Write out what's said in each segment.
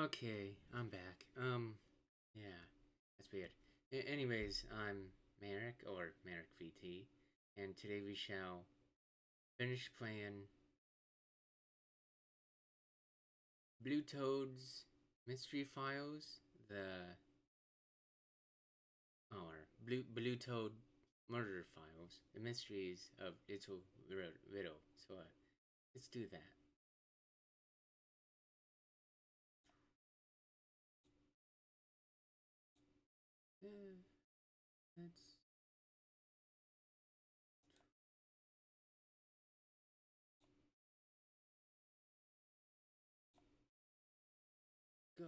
Okay, I'm back. Yeah, that's weird. Anyways, I'm Merrick, or MerrickVT, and today we shall finish playing Blue Toad's Mystery Files, or Blue Toad Murder Files, the mysteries of Little Riddle. So, let's do that. Let's go.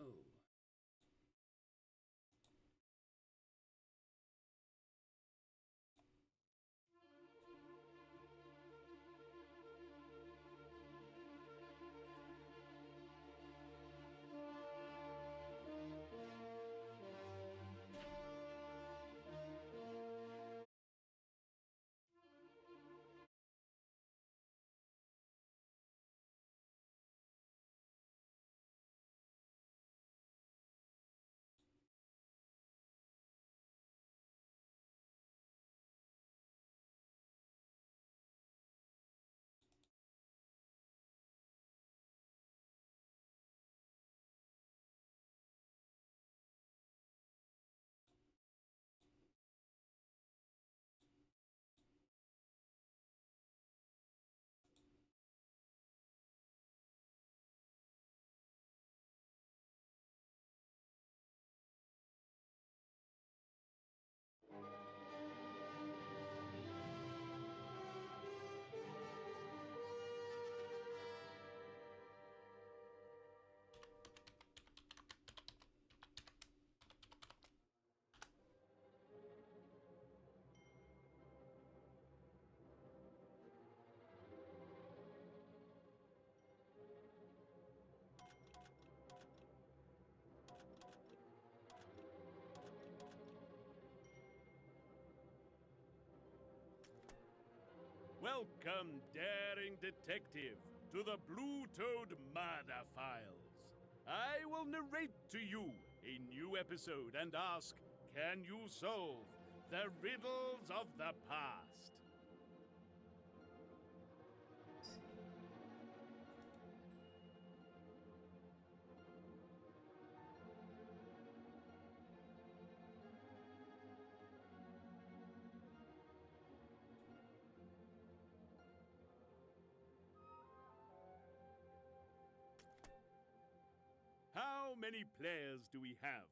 Welcome, daring detective, to the Blue Toad Murder Files. I will narrate to you a new episode and ask, can you solve the riddles of the past? How many players do we have,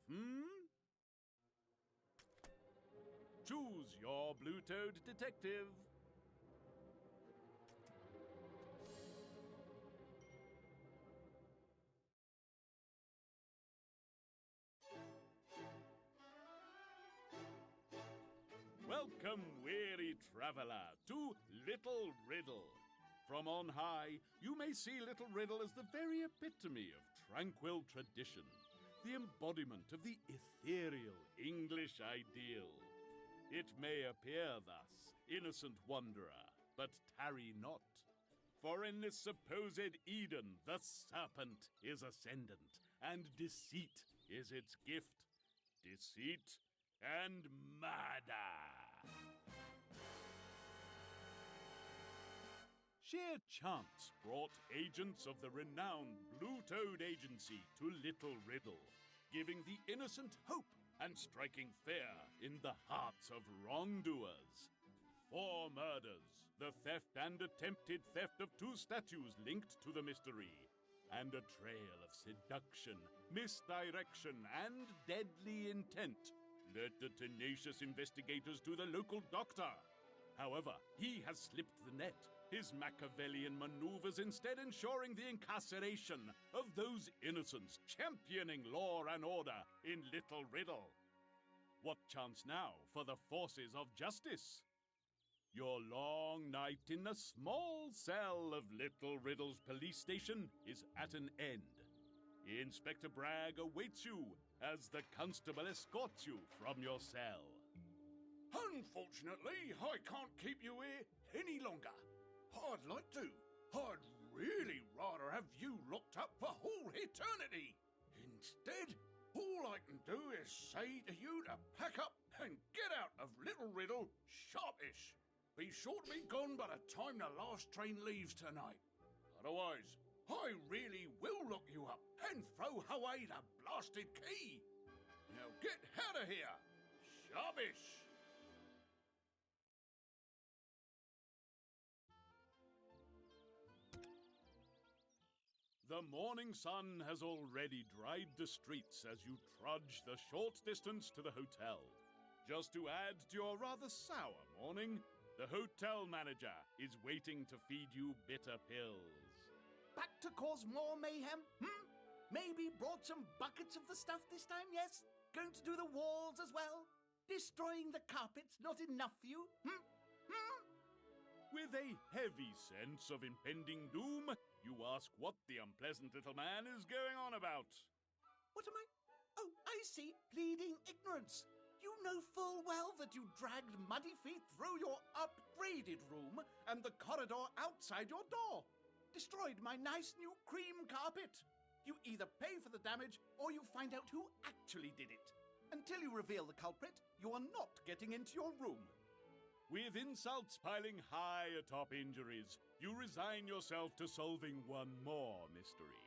Choose your Blue Toad detective. Welcome, weary traveler, to Little Riddle. From on high, you may see Little Riddle as the very epitome of tranquil tradition, the embodiment of the ethereal English ideal. It may appear thus, innocent wanderer, but tarry not. For in this supposed Eden, the serpent is ascendant, and deceit is its gift. Deceit and murder. Sheer chance brought agents of the renowned Blue Toad Agency to Little Riddle, giving the innocent hope and striking fear in the hearts of wrongdoers. 4 murders, the theft and attempted theft of 2 statues linked to the mystery, and a trail of seduction, misdirection, and deadly intent led the tenacious investigators to the local doctor. However, he has slipped the net, his Machiavellian maneuvers instead ensuring the incarceration of those innocents championing law and order in Little Riddle. What chance now for the forces of justice? Your long night in the small cell of Little Riddle's police station is at an end. Inspector Bragg awaits you as the constable escorts you from your cell. Unfortunately, I can't keep you here any longer. I'd like to. I'd really rather have you locked up for all eternity. In Instead, all I can do is say to you to pack up and get out of Little Riddle sharpish. Be sure to be gone by the time the last train leaves tonight. Otherwise, I really will lock you up and throw away the blasted key. Now get out of here, sharpish. The morning sun has already dried the streets as you trudge the short distance to the hotel. Just to add to your rather sour morning, the hotel manager is waiting to feed you bitter pills. Back to cause more mayhem? Maybe brought some buckets of the stuff this time, yes? Going to do the walls as well? Destroying the carpets not enough for you? With a heavy sense of impending doom, you ask what the unpleasant little man is going on about. What am I? Oh, I see. Pleading ignorance. You know full well that you dragged muddy feet through your upgraded room and the corridor outside your door. Destroyed my nice new cream carpet. You either pay for the damage or you find out who actually did it. Until you reveal the culprit, you are not getting into your room. With insults piling high atop injuries, you resign yourself to solving one more mystery.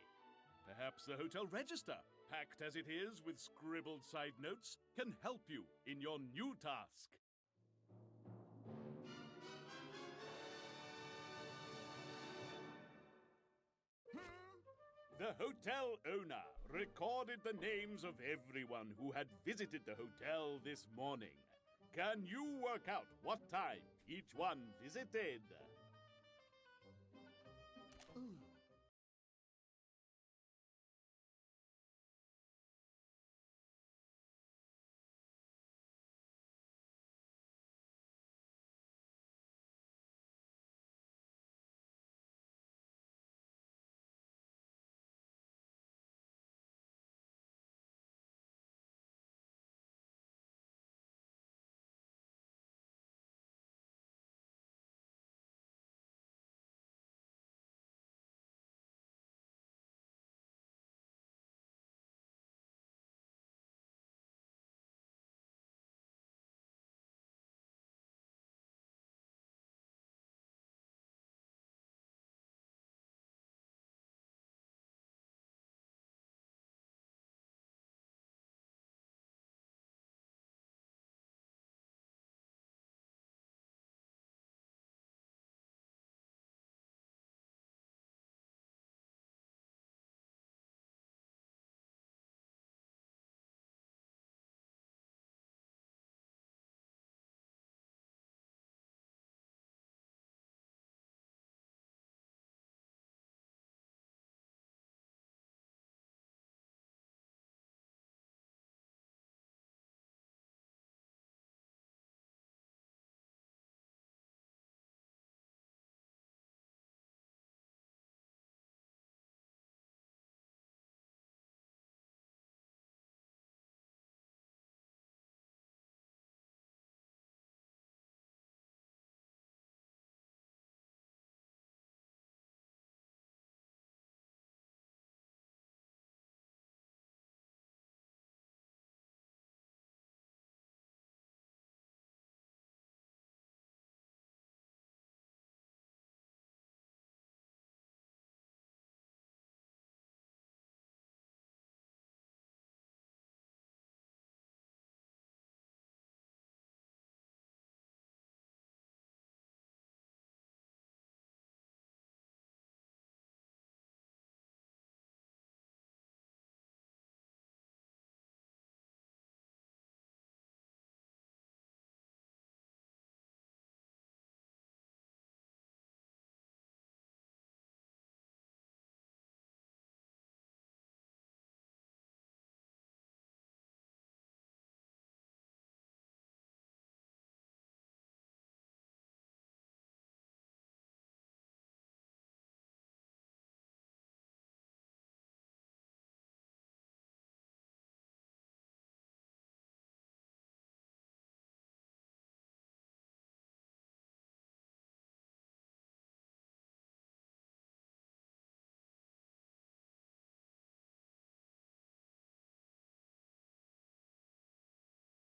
Perhaps the hotel register, packed as it is with scribbled side notes, can help you in your new task. The hotel owner recorded the names of everyone who had visited the hotel this morning. Can you work out what time each one visited?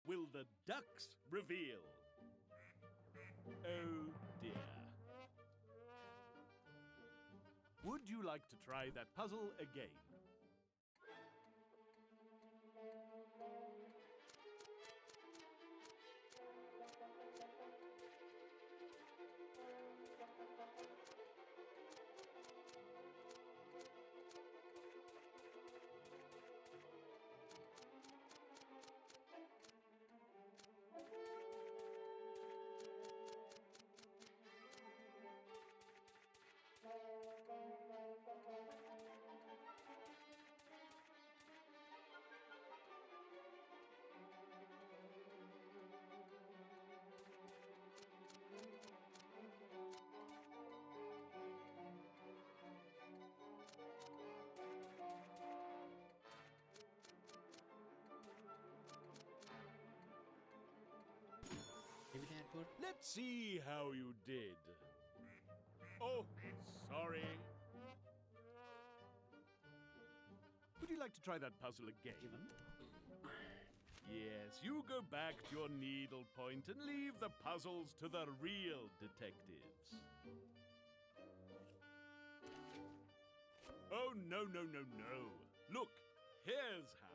will the ducks reveal? Oh dear. Would you like to try that puzzle again? Maybe that would. Let's see how you did. Oh, sorry. Would you like to try that puzzle again? Yes, you go back to your needlepoint and leave the puzzles to the real detectives. Oh, no, no, no, no. Look, here's how.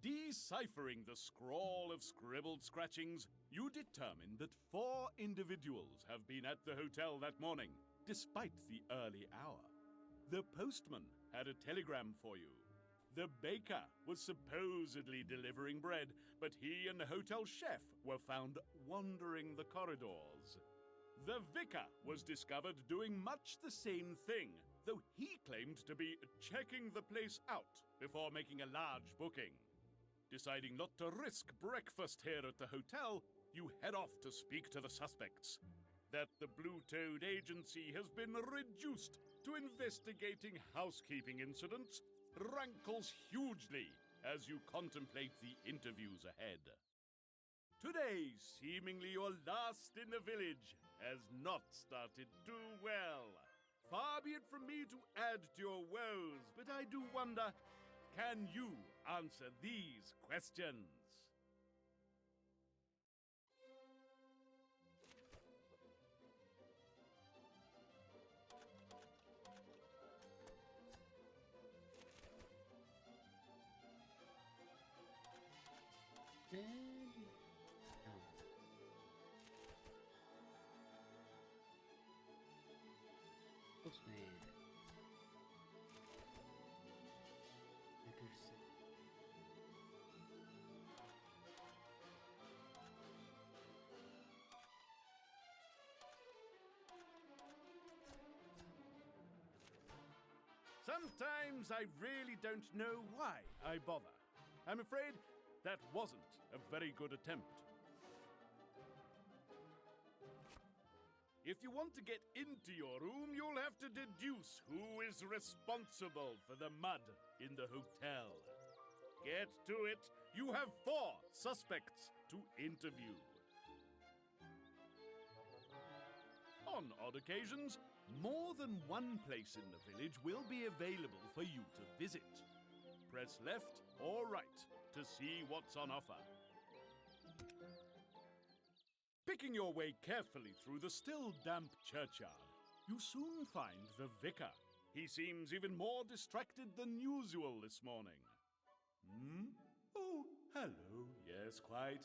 Deciphering the scrawl of scribbled scratchings, you determine that 4 individuals have been at the hotel that morning, despite the early hour. The postman had a telegram for you. The baker was supposedly delivering bread, but he and the hotel chef were found wandering the corridors. The vicar was discovered doing much the same thing, though he claimed to be checking the place out before making a large booking. Deciding not to risk breakfast here at the hotel, you head off to speak to the suspects. That the Blue Toad Agency has been reduced to investigating housekeeping incidents rankles hugely as you contemplate the interviews ahead. Today, seemingly your last in the village, has not started too well. Far be it from me to add to your woes, but I do wonder, can you answer these questions? Red. No. Postman. Nickerson. Sometimes I really don't know why I bother. I'm afraid that wasn't a very good attempt. If you want to get into your room, you'll have to deduce who is responsible for the mud in the hotel. Get to it. You have 4 suspects to interview. On odd occasions, more than one place in the village will be available for you to visit. Press left or right to see what's on offer. Picking your way carefully through the still damp churchyard, you soon find the vicar. He seems even more distracted than usual this morning. Oh, hello. Yes, quite.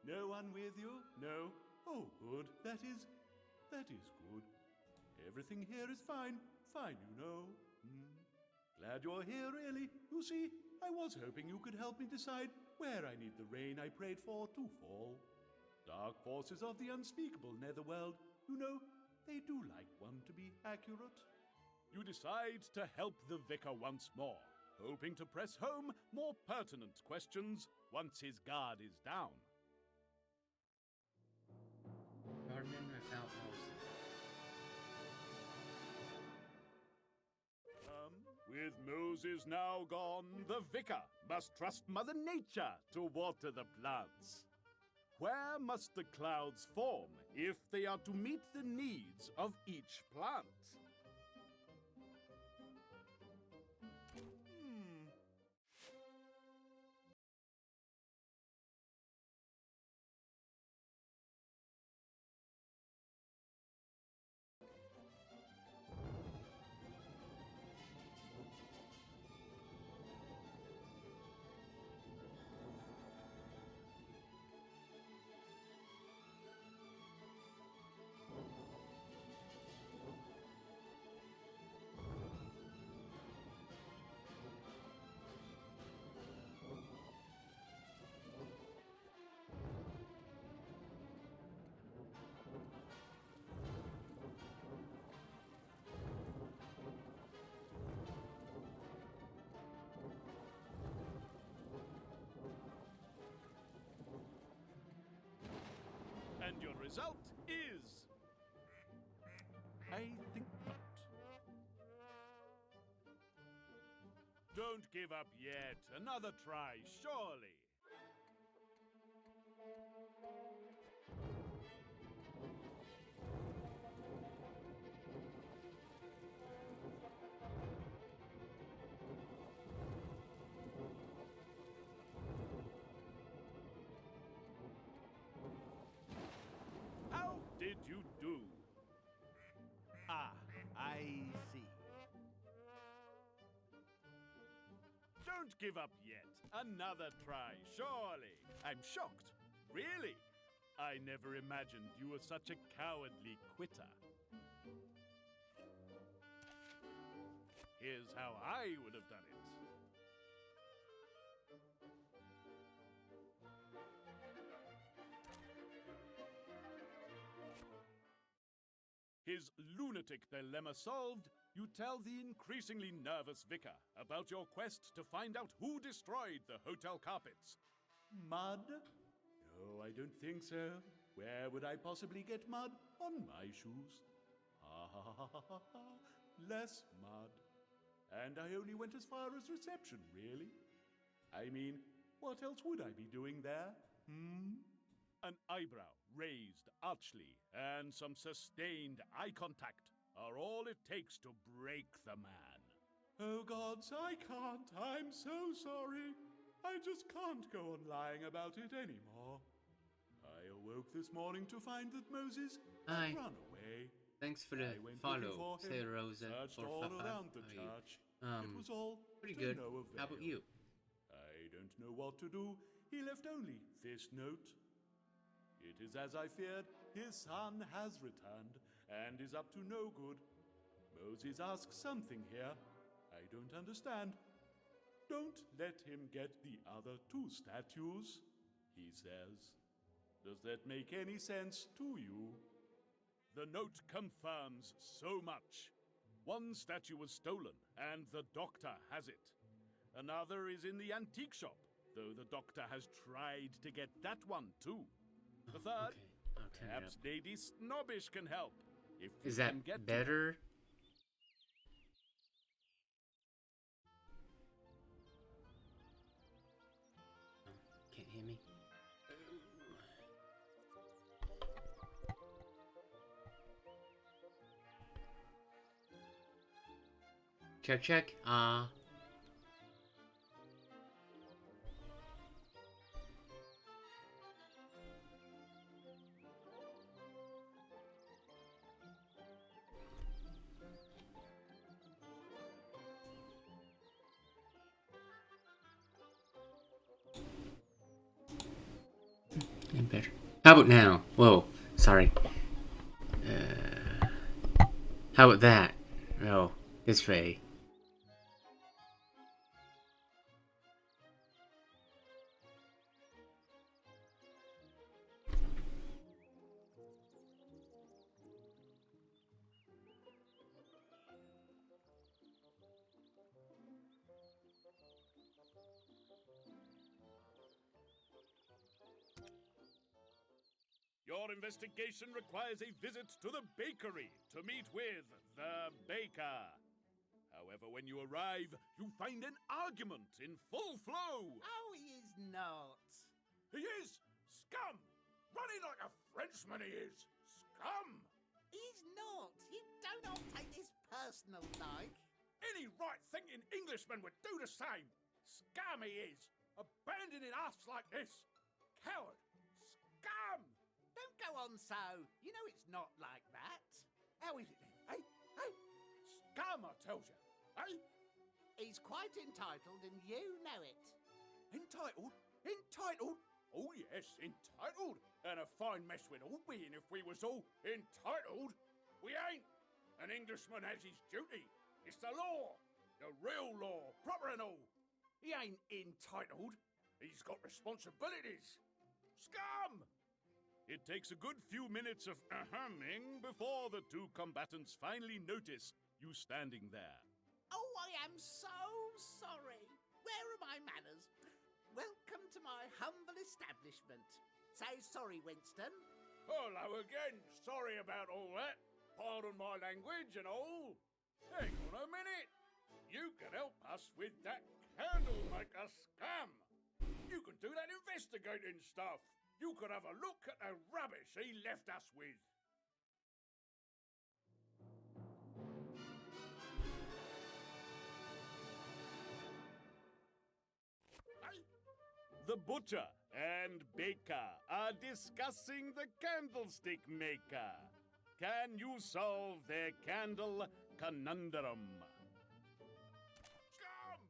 No one with you? No? Oh, good. That is good. Everything here is fine. Fine, you know. Glad you're here, really. You see, I was hoping you could help me decide where I need the rain I prayed for to fall. Dark forces of the unspeakable netherworld, you know, they do like one to be accurate. You decide to help the vicar once more, hoping to press home more pertinent questions once his guard is down. Garden without Moses. With Moses now gone, the vicar must trust Mother Nature to water the plants. where must the clouds form if they are to meet the needs of each plant? And your result is... I think not. Don't give up yet. Another try, surely. How did you do? Ah, I see. Don't give up yet. Another try, surely. I'm shocked. Really? I never imagined you were such a cowardly quitter. Here's how I would have done it. His lunatic dilemma solved, you tell the increasingly nervous vicar about your quest to find out who destroyed the hotel carpets. Mud? No, I don't think so. Where would I possibly get mud? On my shoes. Ha ha ha ha ha ha. Less mud. And I only went as far as reception, really. I mean, what else would I be doing there? An eyebrow raised archly and some sustained eye contact are all it takes to break the man. Oh, gods, I can't. I'm so sorry. I just can't go on lying about it anymore. I awoke this morning to find that Moses Hi. had run away. Thanks for the I went looking follow, for him, say Rosa, searched or all Fafa. around the How are you? church. It was all Pretty to good. no avail. How about you? I don't know what to do. He left only this note. It is as I feared. His son has returned and is up to no good. Moses asks something here. I don't understand. Don't let him get the other two statues, he says. Does that make any sense to you? The note confirms so much. One statue was stolen, and the doctor has it. Another is in the antique shop, though the doctor has tried to get that one too. The third, Okay, I'll turn it perhaps up. Lady Snobbish can help. If Is we that can get to better? Oh, can't hear me. Check, check. And better. How about now? Whoa, sorry. How about that? Oh, this way. Your investigation requires a visit to the bakery to meet with the baker. However, when you arrive, you find an argument in full flow. Oh, he is not. He is! Scum! Running like a Frenchman he is. Scum! He's not. You don't all take this personal, like. Any right-thinking Englishman would do the same. Scum he is. Abandoning us like this. Coward. Scum! Don't go on so. You know it's not like that. How is it then? Hey? Hey? Scum, I tells you. Hey? He's quite entitled and you know it. Entitled? Entitled? Oh yes, entitled. And a fine mess we'd all be in if we was all entitled. We ain't. An Englishman has his duty. It's the law. The real law, proper and all. He ain't entitled. He's got responsibilities. Scum! It takes a good few minutes of ahumming before the two combatants finally notice you standing there. Oh, I am so sorry. Where are my manners? Welcome to my humble establishment. Say sorry, Winston. Hello again. Sorry about all that. Pardon my language and all. Hang on a minute. You can help us with that candle maker scam. You can do that investigating stuff. You could have a look at the rubbish he left us with. The butcher and baker are discussing the candlestick maker. Can you solve their candle conundrum? Scum!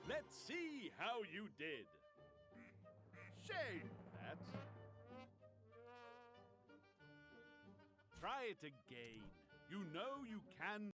Let's see how you did. Shame that. Try it again. You know you can.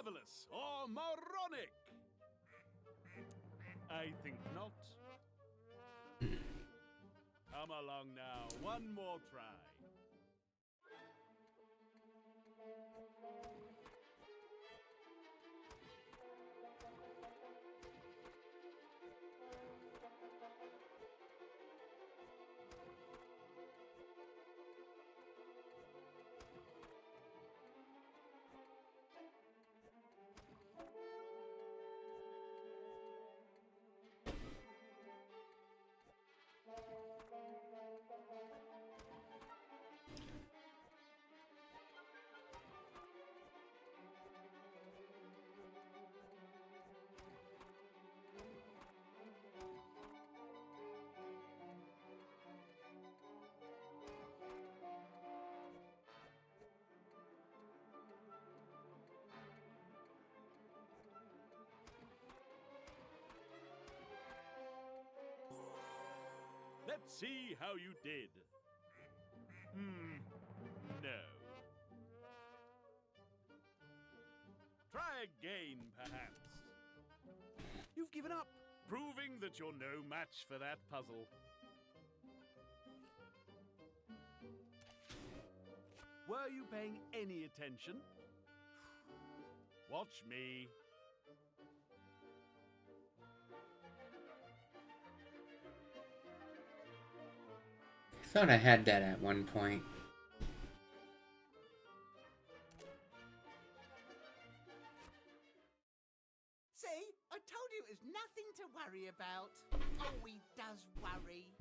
marvelous or moronic? I think not. Come along now, one more try. Let's see how you did. No. Try again, perhaps. You've given up, proving that you're no match for that puzzle. Were you paying any attention? Watch me. I thought I had that at one point. See? I told you it was nothing to worry about. Oh, he does worry.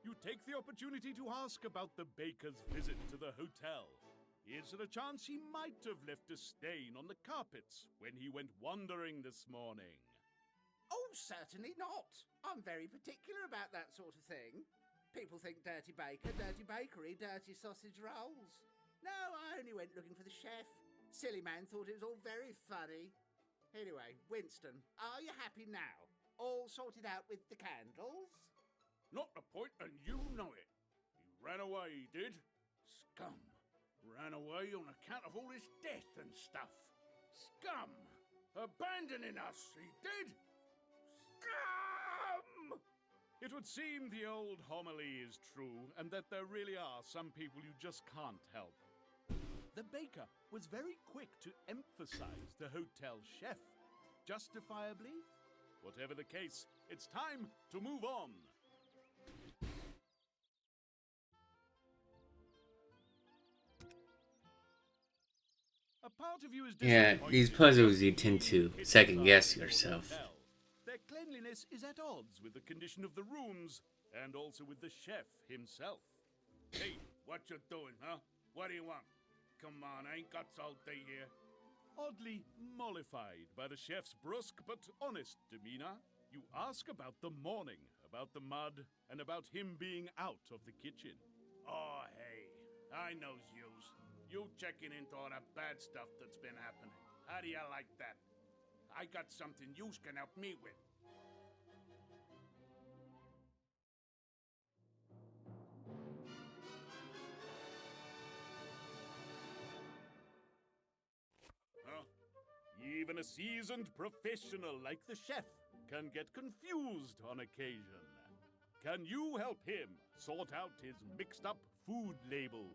You take the opportunity to ask about the baker's visit to the hotel. Is there a chance he might have left a stain on the carpets when he went wandering this morning? Oh, certainly not. I'm very particular about that sort of thing. People think dirty baker, dirty bakery, dirty sausage rolls. No, I only went looking for the chef. Silly man thought it was all very funny. Anyway, Winston, are you happy now? All sorted out with the candles? Not the point, and you know it. He ran away, he did. Scum. Ran away on account of all his death and stuff. Scum. Abandoning us, he did. Scum! It would seem the old homily is true, and that there really are some people you just can't help. The baker was very quick to emphasize the hotel chef. Justifiably? Whatever the case, it's time to move on. A part of you is Yeah, these puzzles you tend to second guess yourself. Their cleanliness is at odds with the condition of the rooms, and also with the chef himself. Hey, what you doing, huh? What do you want? Come on, I ain't got all day here. Oddly mollified by the chef's brusque but honest demeanor, you ask about the morning, about the mud, and about him being out of the kitchen. Oh, hey, I knows yous. You checking into all the bad stuff that's been happening. How do you like that? I got something yous can help me with. Huh? Even a seasoned professional like the chef can get confused on occasion. Can you help him sort out his mixed-up food labels?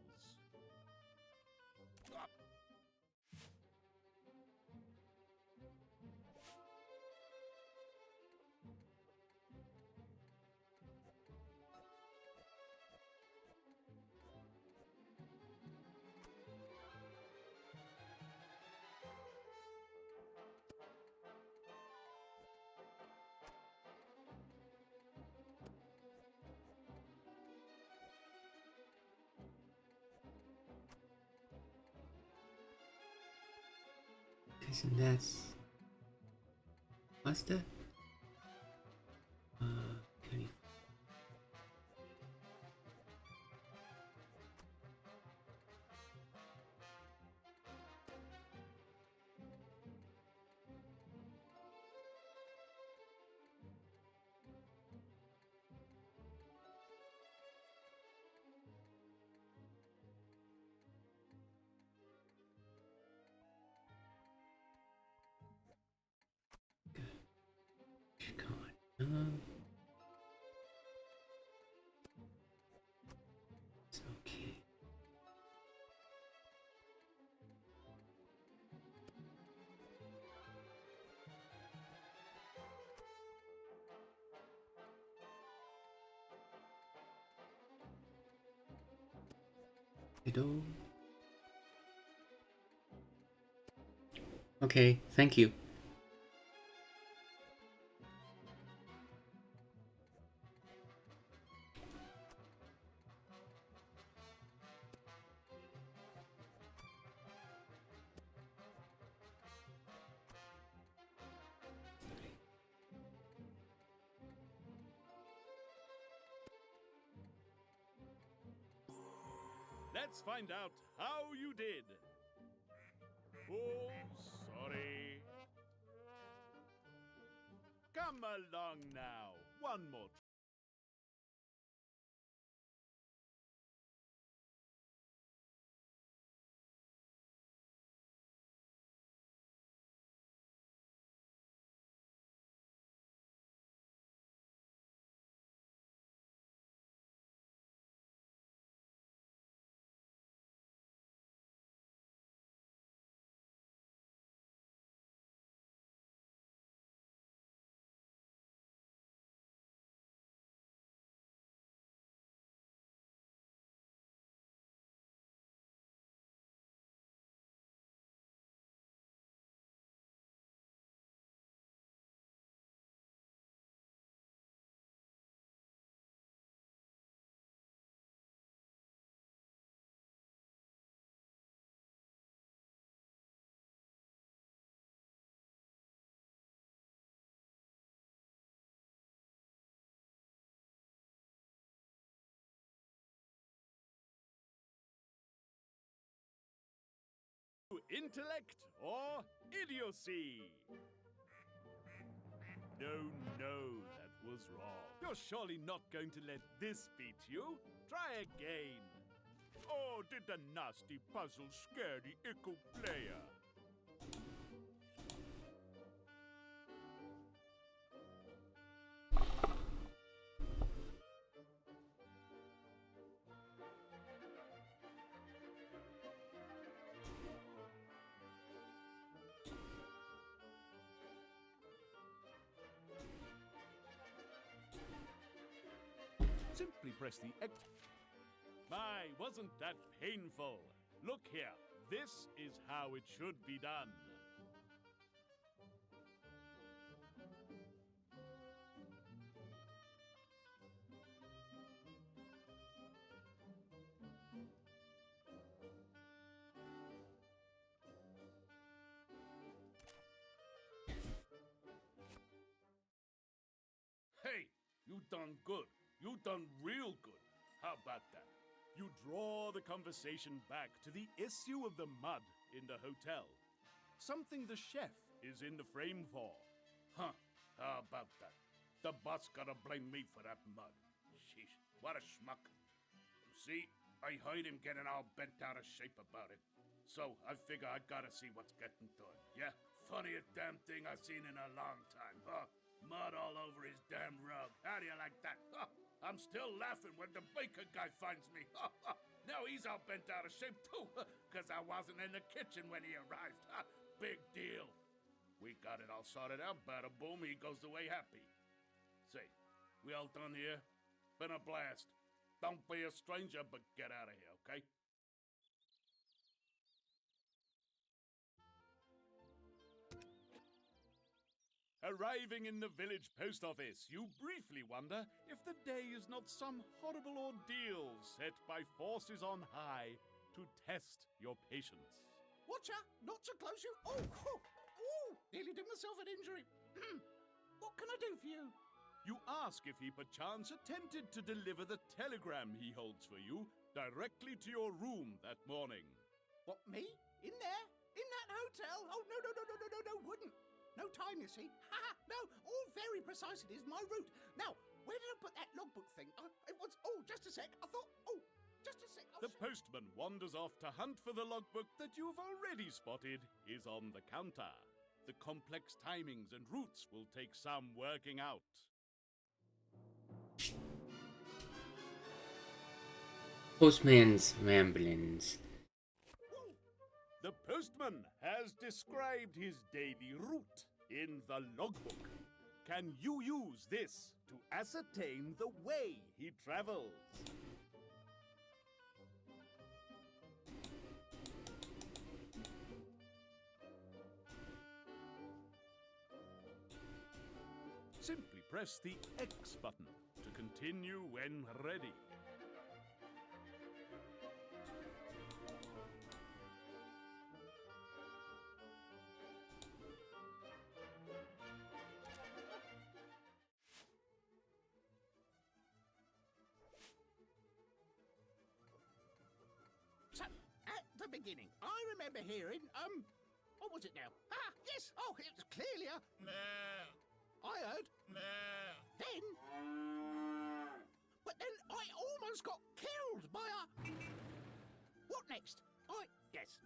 Isn't that pasta? Can you... It's okay. Riddle. Okay, thank you. Let's find out how you did. Oh, sorry. Come along now. One more. Intellect or idiocy? No, that was wrong. You're surely not going to let this beat you. Try again. Oh, did the nasty puzzle scare the ickle player? Simply press the X. My, wasn't that painful? Look here. This is how it should be done. Hey, you done good. You done real good. How about that? You draw the conversation back to the issue of the mud in the hotel. Something the chef is in the frame for. Huh? How about that? The boss gotta blame me for that mud. Sheesh, what a schmuck. You see, I heard him getting all bent out of shape about it. So I figure I gotta see what's getting to him, yeah? Funniest damn thing I've seen in a long time, huh? Mud all over his damn rug. How do you like that? Huh? I'm still laughing when the baker guy finds me. Now he's all bent out of shape too, because I wasn't in the kitchen when he arrived. Big deal. We got it all sorted out. Bada boom, he goes away happy. Say, we all done here? Been a blast. Don't be a stranger, but get out of here, okay? Arriving in the village post office, you briefly wonder if the day is not some horrible ordeal set by forces on high to test your patience. Watch out! Not so close, you. Oh! Nearly did myself an injury. What can I do for you? You ask if he perchance attempted to deliver the telegram he holds for you directly to your room that morning. What, me? In there? In that hotel? Oh, no, wouldn't. No time, you see. No, all very precise. It is my route. Now, where did I put that logbook thing? It was, just a sec. I thought, just a sec. The postman wanders off to hunt for the logbook that you've already spotted is on the counter. The complex timings and routes will take some working out. Postman's ramblings. The postman has described his daily route in the logbook. Can you use this to ascertain the way he travels? Simply press the X button to continue when ready. So, at the beginning, I remember hearing, what was it now? Ah, yes! Oh, it was clearly a... I heard. Then... But then I almost got killed by a... What next? Yes.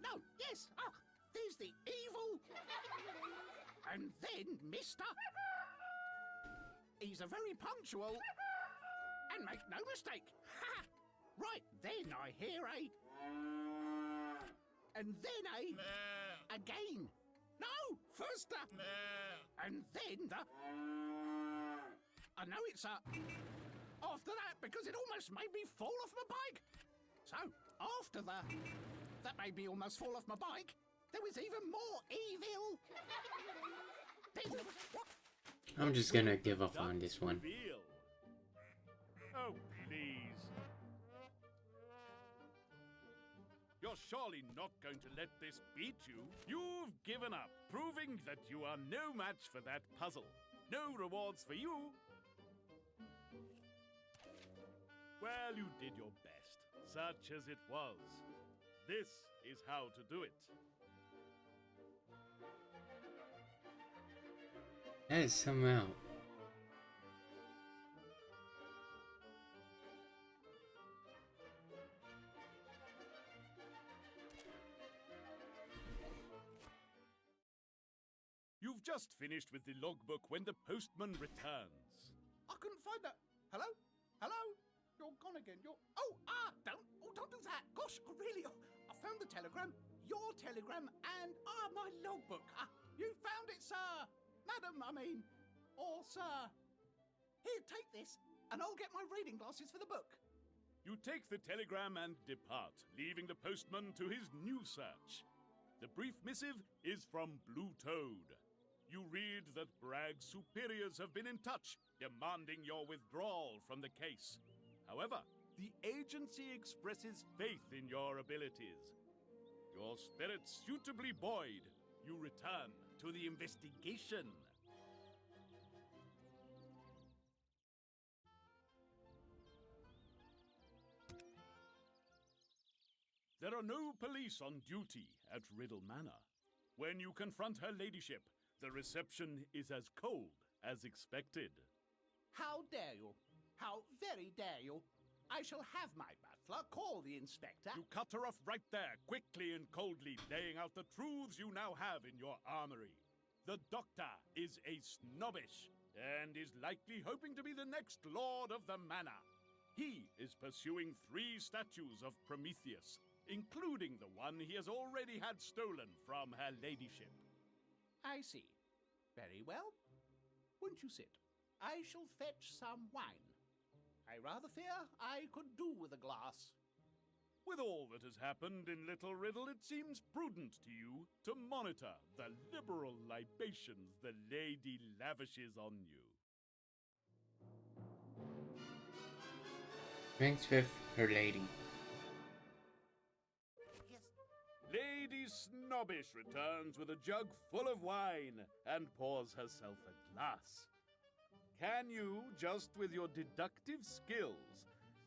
Ah, there's the evil... And then Mr... He's a very punctual... And make no mistake. Ha! Right, then I hear a... And then a... Again. No! First the... And then the... I know it's a... After that, because it almost made me fall off my bike. So, after the... That made me almost fall off my bike, there was even more evil. Then there was... What? I'm just gonna give up on this one. Reveal. Oh, please. You're surely not going to let this beat you. You've given up, proving that you are no match for that puzzle. No rewards for you. Well, you did your best, such as it was. This is how to do it. That is somehow. You've just finished with the logbook when the postman returns. I couldn't find that. Hello? You're gone again. Don't do that. Gosh, I found the telegram, your telegram, and my logbook. You found it, sir. Madam, or sir. Here, take this, and I'll get my reading glasses for the book. You take the telegram and depart, leaving the postman to his new search. The brief missive is from Blue Toad. You read that Bragg's superiors have been in touch, demanding your withdrawal from the case. However, the agency expresses faith in your abilities. Your spirits suitably buoyed, you return to the investigation. There are no police on duty at Riddle Manor. When you confront her ladyship, the reception is as cold as expected. How dare you? How very dare you? I shall have my butler call the inspector. You cut her off right there, quickly and coldly, laying out the truths you now have in your armory. The doctor is a snobbish, and is likely hoping to be the next lord of the manor. He is pursuing 3 statues of Prometheus, including the one he has already had stolen from her ladyship. I see. Very well. Won't you sit? I shall fetch some wine. I rather fear I could do with a glass. With all that has happened in Little Riddle, it seems prudent to you to monitor the liberal libations the lady lavishes on you. Drinks with her lady. Lady Snobbish returns with a jug full of wine and pours herself a glass. Can you, just with your deductive skills,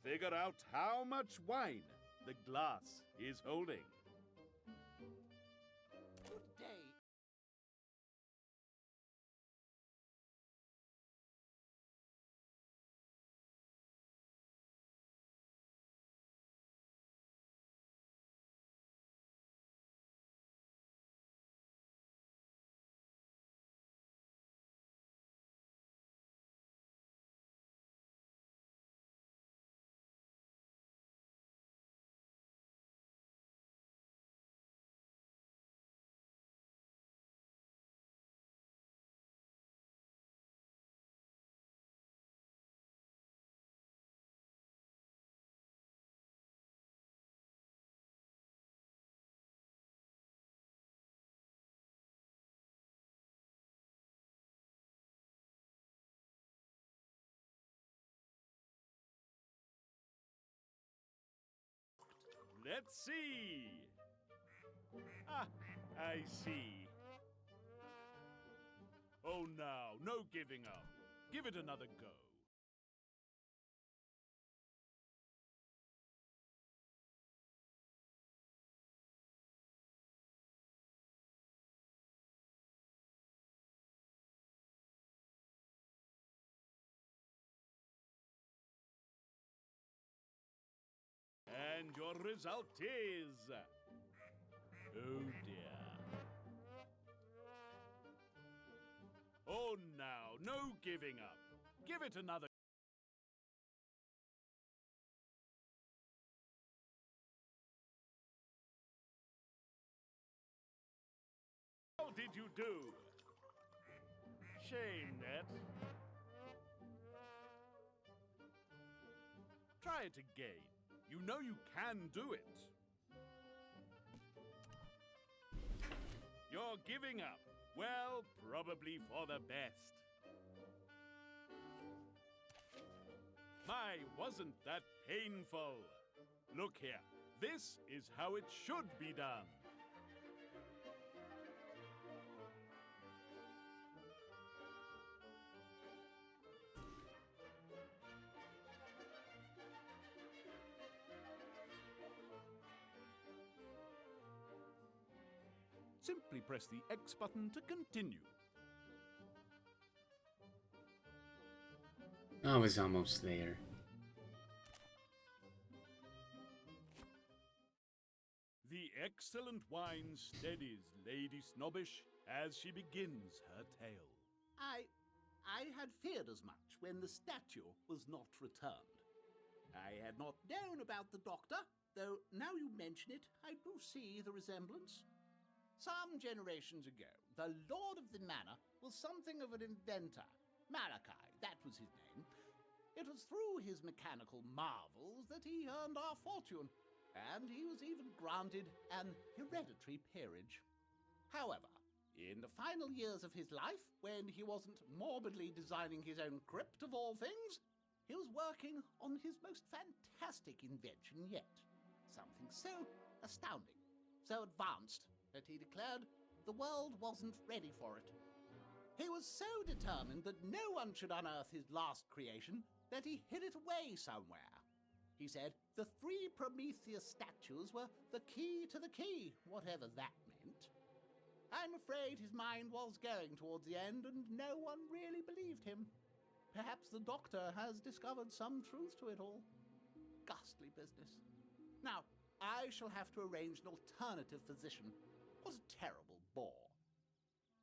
figure out how much wine the glass is holding? Let's see. Ah, I see. Oh, now, no giving up. Give it another go. And your result is... Oh dear. Oh, now, no giving up. Give it another... How did you do? Shame that. Try it again. You know you can do it. You're giving up. Well, probably for the best. My, wasn't that painful? Look here. This is how it should be done. Simply press the X button to continue. I was almost there. The excellent wine steadies Lady Snobbish as she begins her tale. I had feared as much when the statue was not returned. I had not known about the doctor, though now you mention it, I do see the resemblance. Some generations ago, the Lord of the Manor was something of an inventor. Malachi, that was his name. It was through his mechanical marvels that he earned our fortune, and he was even granted an hereditary peerage. However, in the final years of his life, when he wasn't morbidly designing his own crypt of all things, he was working on his most fantastic invention yet. Something so astounding, so advanced, that he declared the world wasn't ready for it. He was so determined that no one should unearth his last creation that he hid it away somewhere. He said the 3 Prometheus statues were the key to the key, whatever that meant. I'm afraid his mind was going towards the end, and no one really believed him. Perhaps the doctor has discovered some truth to it all. Ghastly business. Now, I shall have to arrange an alternative physician. What a terrible bore.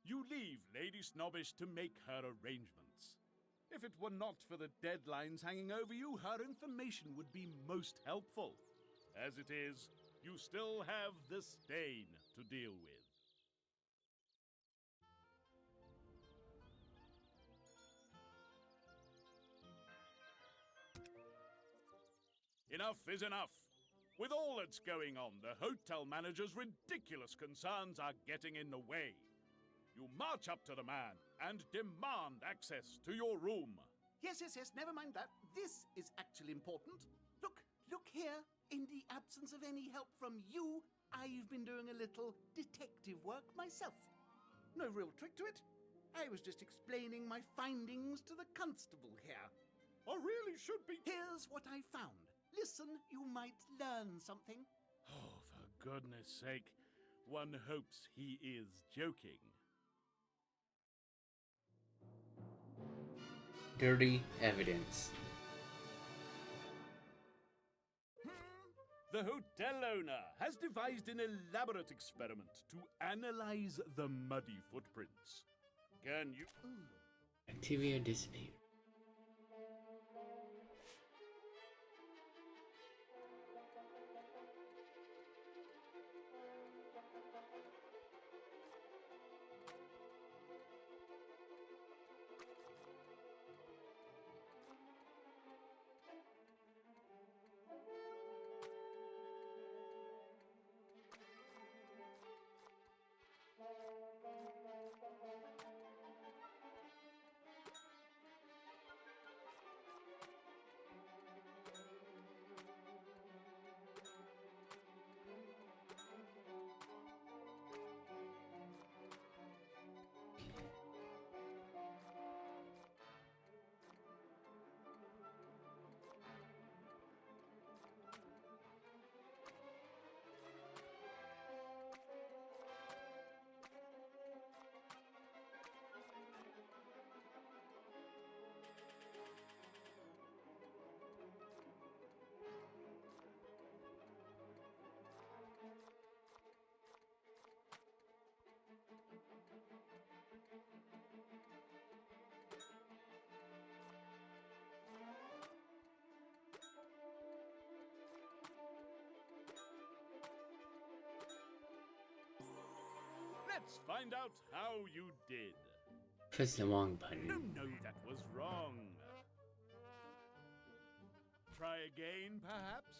You leave Lady Snobbish to make her arrangements. If it were not for the deadlines hanging over you, her information would be most helpful. As it is, you still have the stain to deal with. Enough is enough. With all that's going on, the hotel manager's ridiculous concerns are getting in the way. You march up to the man and demand access to your room. Yes, never mind that. This is actually important. Look here. In the absence of any help from you, I've been doing a little detective work myself. No real trick to it. I was just explaining my findings to the constable here. I really should be... Here's what I found. Listen, you might learn something. Oh, for goodness sake. One hopes he is joking. Dirty evidence. The hotel owner has devised an elaborate experiment to analyze the muddy footprints. Can you... Activia disappeared. Let's find out how you did. Press the wrong button. No, that was wrong. Try again, perhaps?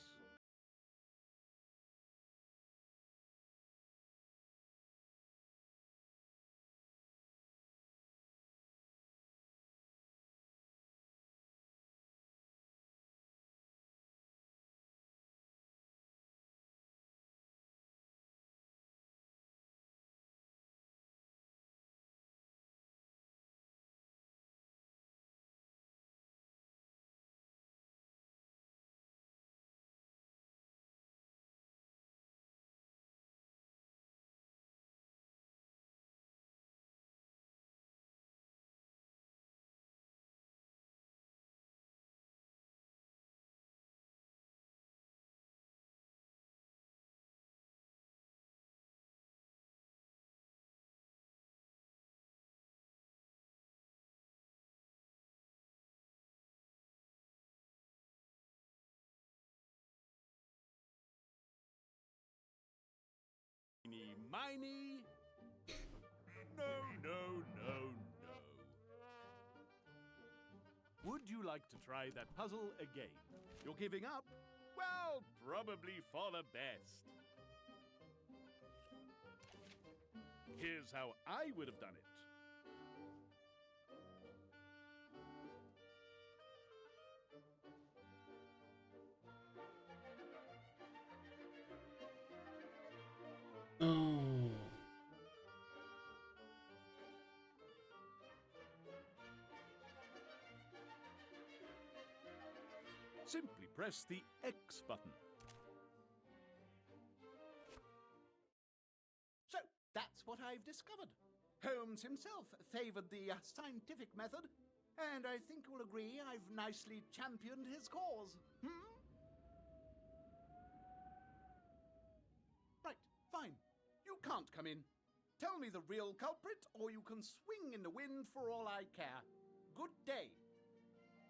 Eeny, miny. No. Would you like to try that puzzle again? You're giving up? Well, probably for the best. Here's how I would have done it. Oh. Simply press the X button. So, that's what I've discovered. Holmes himself favoured the scientific method, and I think you'll agree I've nicely championed his cause. Right, fine. You can't come in. Tell me the real culprit, or you can swing in the wind for all I care. Good day.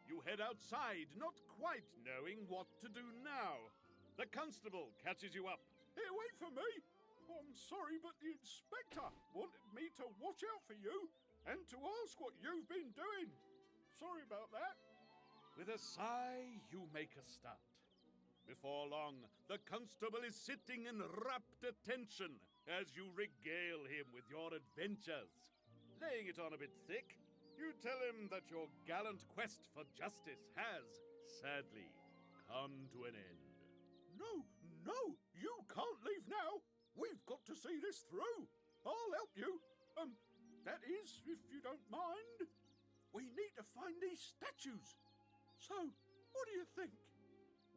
You head outside, not quite knowing what to do now. The constable catches you up. Hey, wait for me! I'm sorry, but the inspector wanted me to watch out for you and to ask what you've been doing. Sorry about that. With a sigh, you make a start. Before long, the constable is sitting in rapt attention as you regale him with your adventures. Laying it on a bit thick, you tell him that your gallant quest for justice has, sadly, come to an end. No, you can't leave now. We've got to see this through. I'll help you. That is, if you don't mind. We need to find these statues. So, what do you think?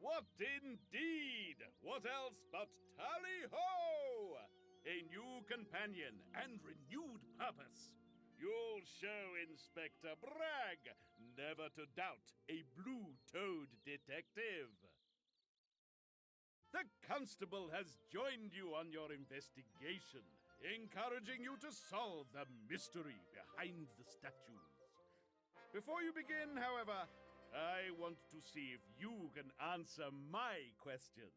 What indeed? What else but tally-ho! A new companion and renewed purpose. You'll show Inspector Bragg never to doubt a blue-toed detective. The constable has joined you on your investigation, encouraging you to solve the mystery behind the statues. Before you begin, however, I want to see if you can answer my questions.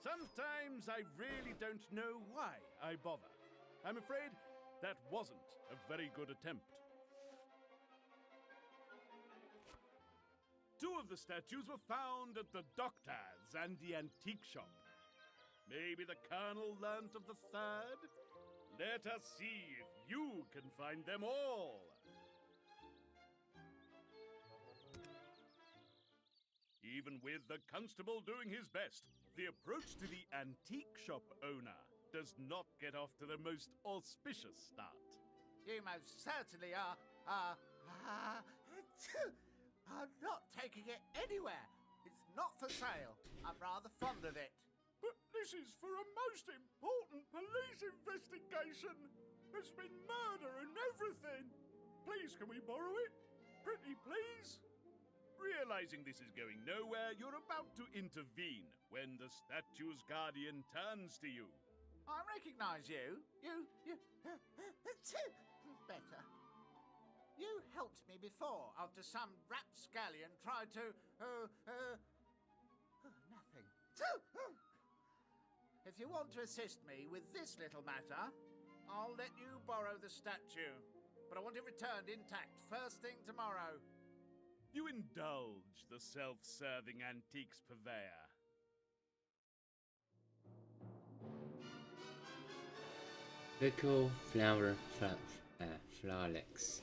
Sometimes I really don't know why I bother. I'm afraid that wasn't a very good attempt. Two of the statues were found at the doctor's and the antique shop. Maybe the Colonel learnt of the third? Let us see if you can find them all. even with the constable doing his best. The approach to the antique shop owner does not get off to the most auspicious start. You most certainly are not taking it anywhere. It's not for sale. I'm rather fond of it. But this is for a most important police investigation. There's been murder and everything. Please, can we borrow it? Pretty please? Realizing this is going nowhere, you're about to intervene when the statue's guardian turns to you. I recognize you. You better. You helped me before after some rapscallion tried to, nothing. If you want to assist me with this little matter, I'll let you borrow the statue. But I want it returned intact first thing tomorrow. You indulge the self-serving antiques purveyor. Pickle flower flawless.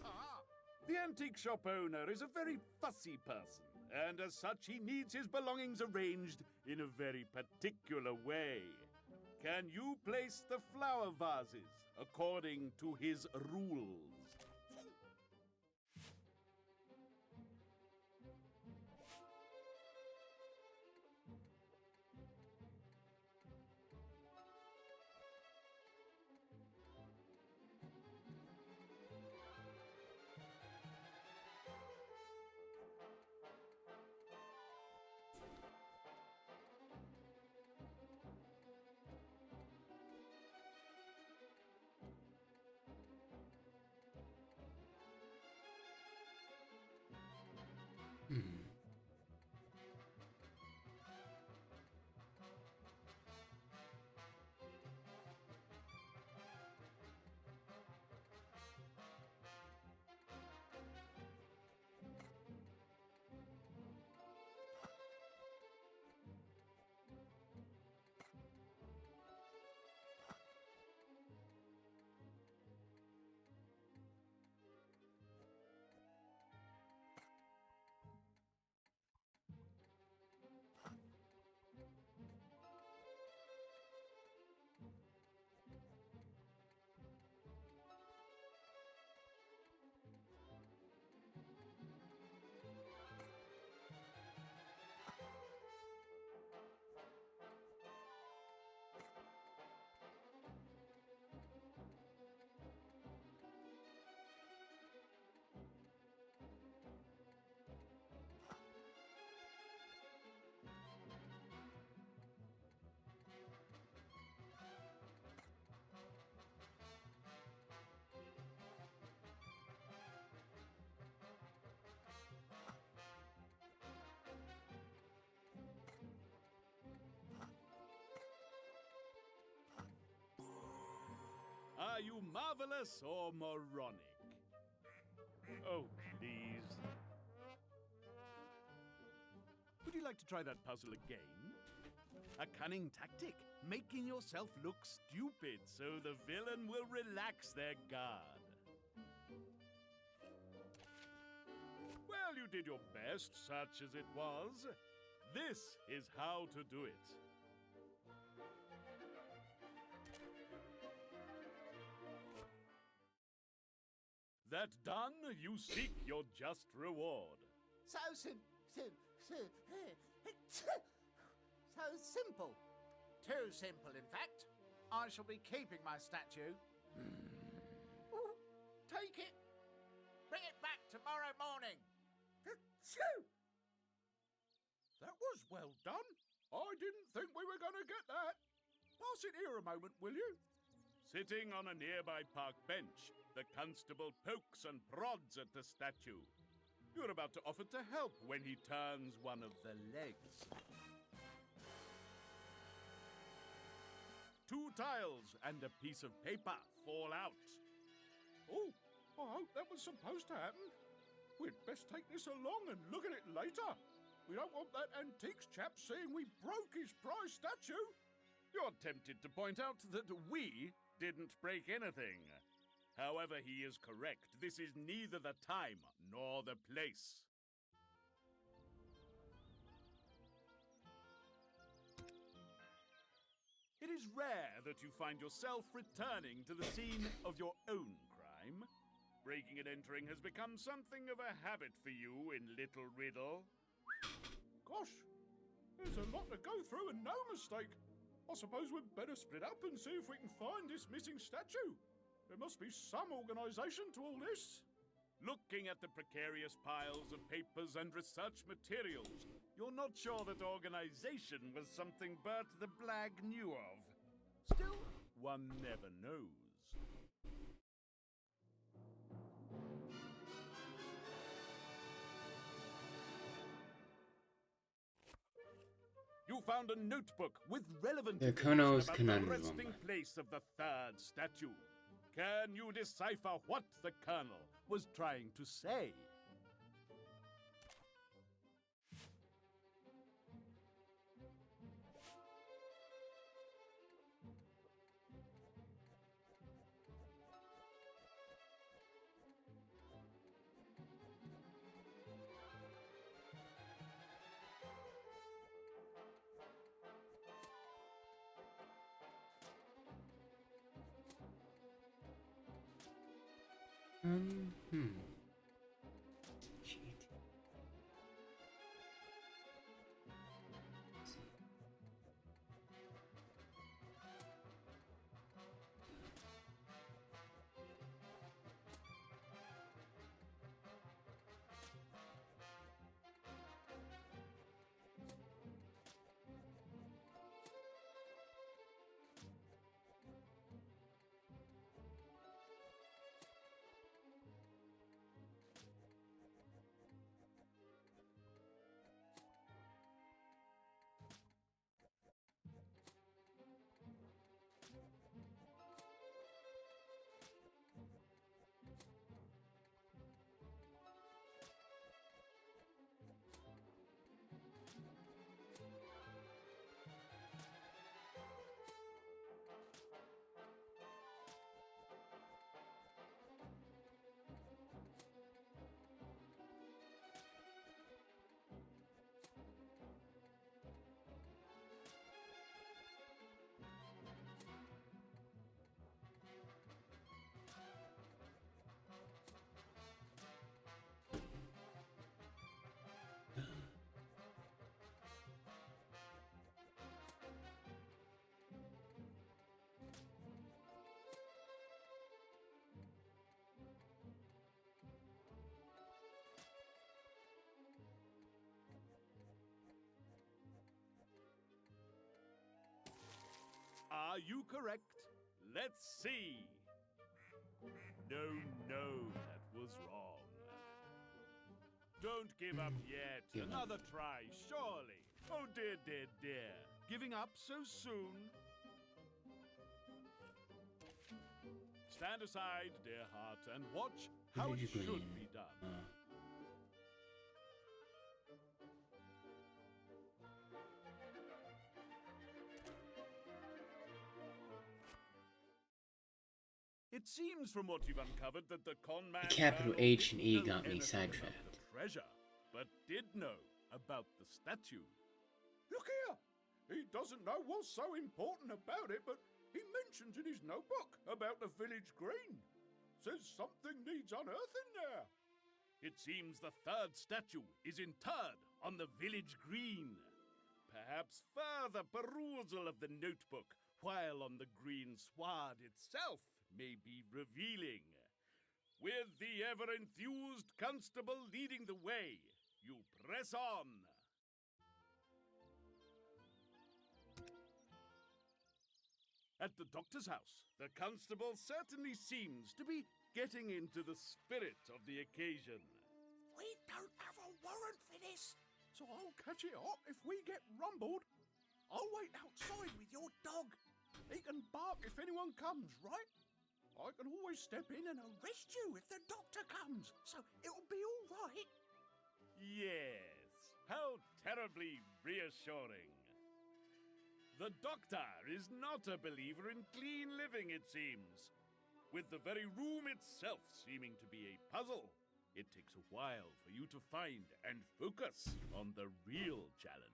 The antique shop owner is a very fussy person, and as such he needs his belongings arranged in a very particular way. Can you place the flower vases according to his rules? Are you marvelous or moronic? Oh, please. Would you like to try that puzzle again? A cunning tactic, making yourself look stupid so the villain will relax their guard. Well, you did your best, such as it was. This is how to do it. That done, you seek your just reward. So simple. Too simple, in fact. I shall be keeping my statue. Take it. Bring it back tomorrow morning. That was well done. I didn't think we were going to get that. Pass it here a moment, will you? Sitting on a nearby park bench, the constable pokes and prods at the statue. You're about to offer to help when he turns one of the legs. 2 tiles and a piece of paper fall out. Oh, I hope that was supposed to happen. We'd best take this along and look at it later. We don't want that antiques chap seeing we broke his prize statue. You're tempted to point out that we didn't break anything. However, he is correct. This is neither the time nor the place. is rare that you find yourself returning to the scene of your own crime. Breaking and entering has become something of a habit for you in Little Riddle. Gosh, there's a lot to go through and no mistake. I suppose we'd better split up and see if we can find this missing statue. There must be some organisation to all this. Looking at the precarious piles of papers and research materials, you're not sure that organization was something Bert the Blag knew of. Still, one never knows. You found a notebook with relevant The information Kono's about conundrum. the resting place of the third statue. Can you decipher what the Colonel was trying to say? Cheat. Are you correct? Let's see. No, that was wrong. Don't give up yet. Give up. Another try, surely. Oh dear, dear, dear. Giving up so soon? Stand aside, dear heart, and watch how it Village should Green. be done. It seems from what you've uncovered that the con man The capital Colonel H and E didn't know got me anything about sidetracked. the treasure, but did know about the statue. Look here! He doesn't know what's so important about it, but he mentions in his notebook about the village green. Says something needs unearthing there. It seems the third statue is interred on the village green. Perhaps further perusal of the notebook while on the green sward itself may be revealing. With the ever-enthused constable leading the way, you press on. At the doctor's house, the constable certainly seems to be getting into the spirit of the occasion. We don't have a warrant for this. So I'll catch it hot if we get rumbled. I'll wait outside with your dog. He can bark if anyone comes, right? I can always step in and arrest you if the doctor comes, so it'll be all right. Yes, how terribly reassuring. The doctor is not a believer in clean living, it seems. With the very room itself seeming to be a puzzle, it takes a while for you to find and focus on the real challenge.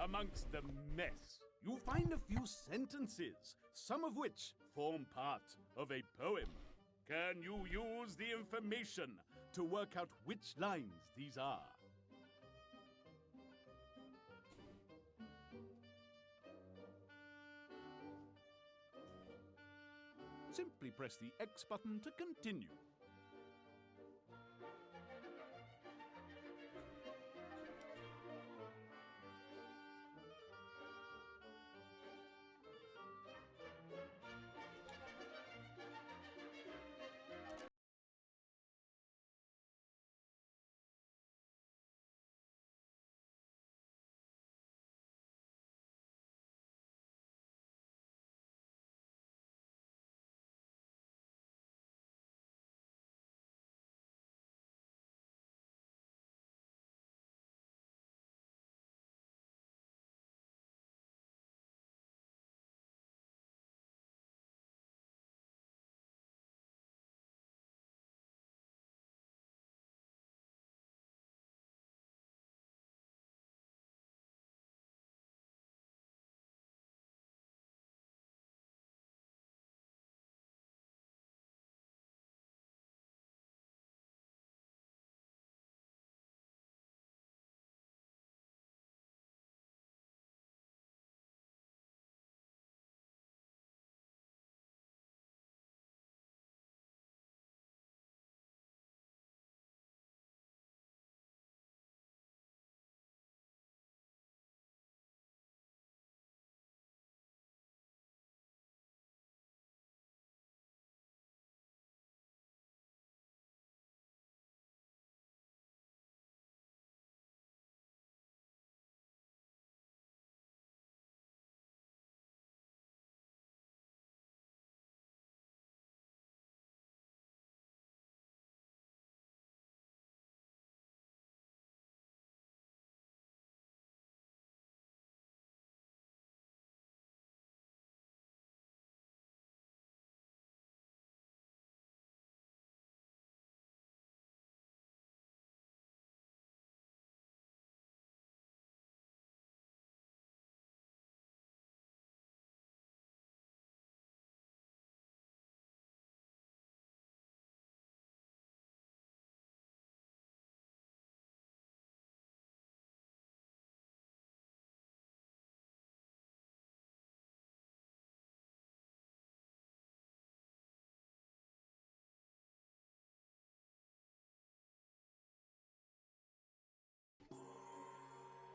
Amongst the mess, you'll find a few sentences, some of which form part of a poem. Can you use the information to work out which lines these are? Simply press the X button to continue.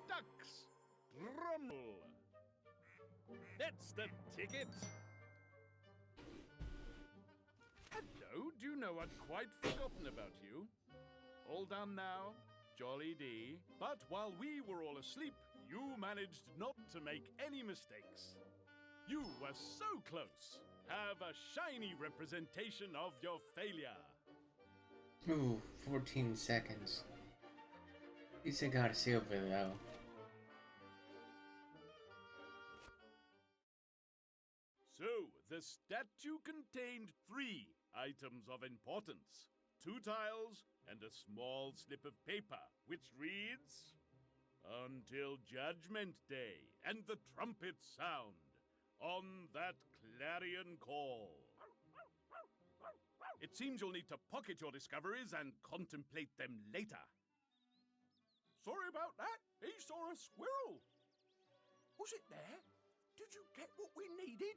Ducks! Rumble! That's the ticket! Hello, do you know I'd quite forgotten about you? All done now, Jolly D. But while we were all asleep, you managed not to make any mistakes. You were so close. Have a shiny representation of your failure. Ooh, 14 seconds. At least I got a silver though. So, the statue contained 3 items of importance. 2 tiles and a small slip of paper, which reads, "Until Judgment Day and the trumpets sound, on that clarion call." It seems you'll need to pocket your discoveries and contemplate them later. Sorry about that. He saw a squirrel. Was it there? Did you get what we needed?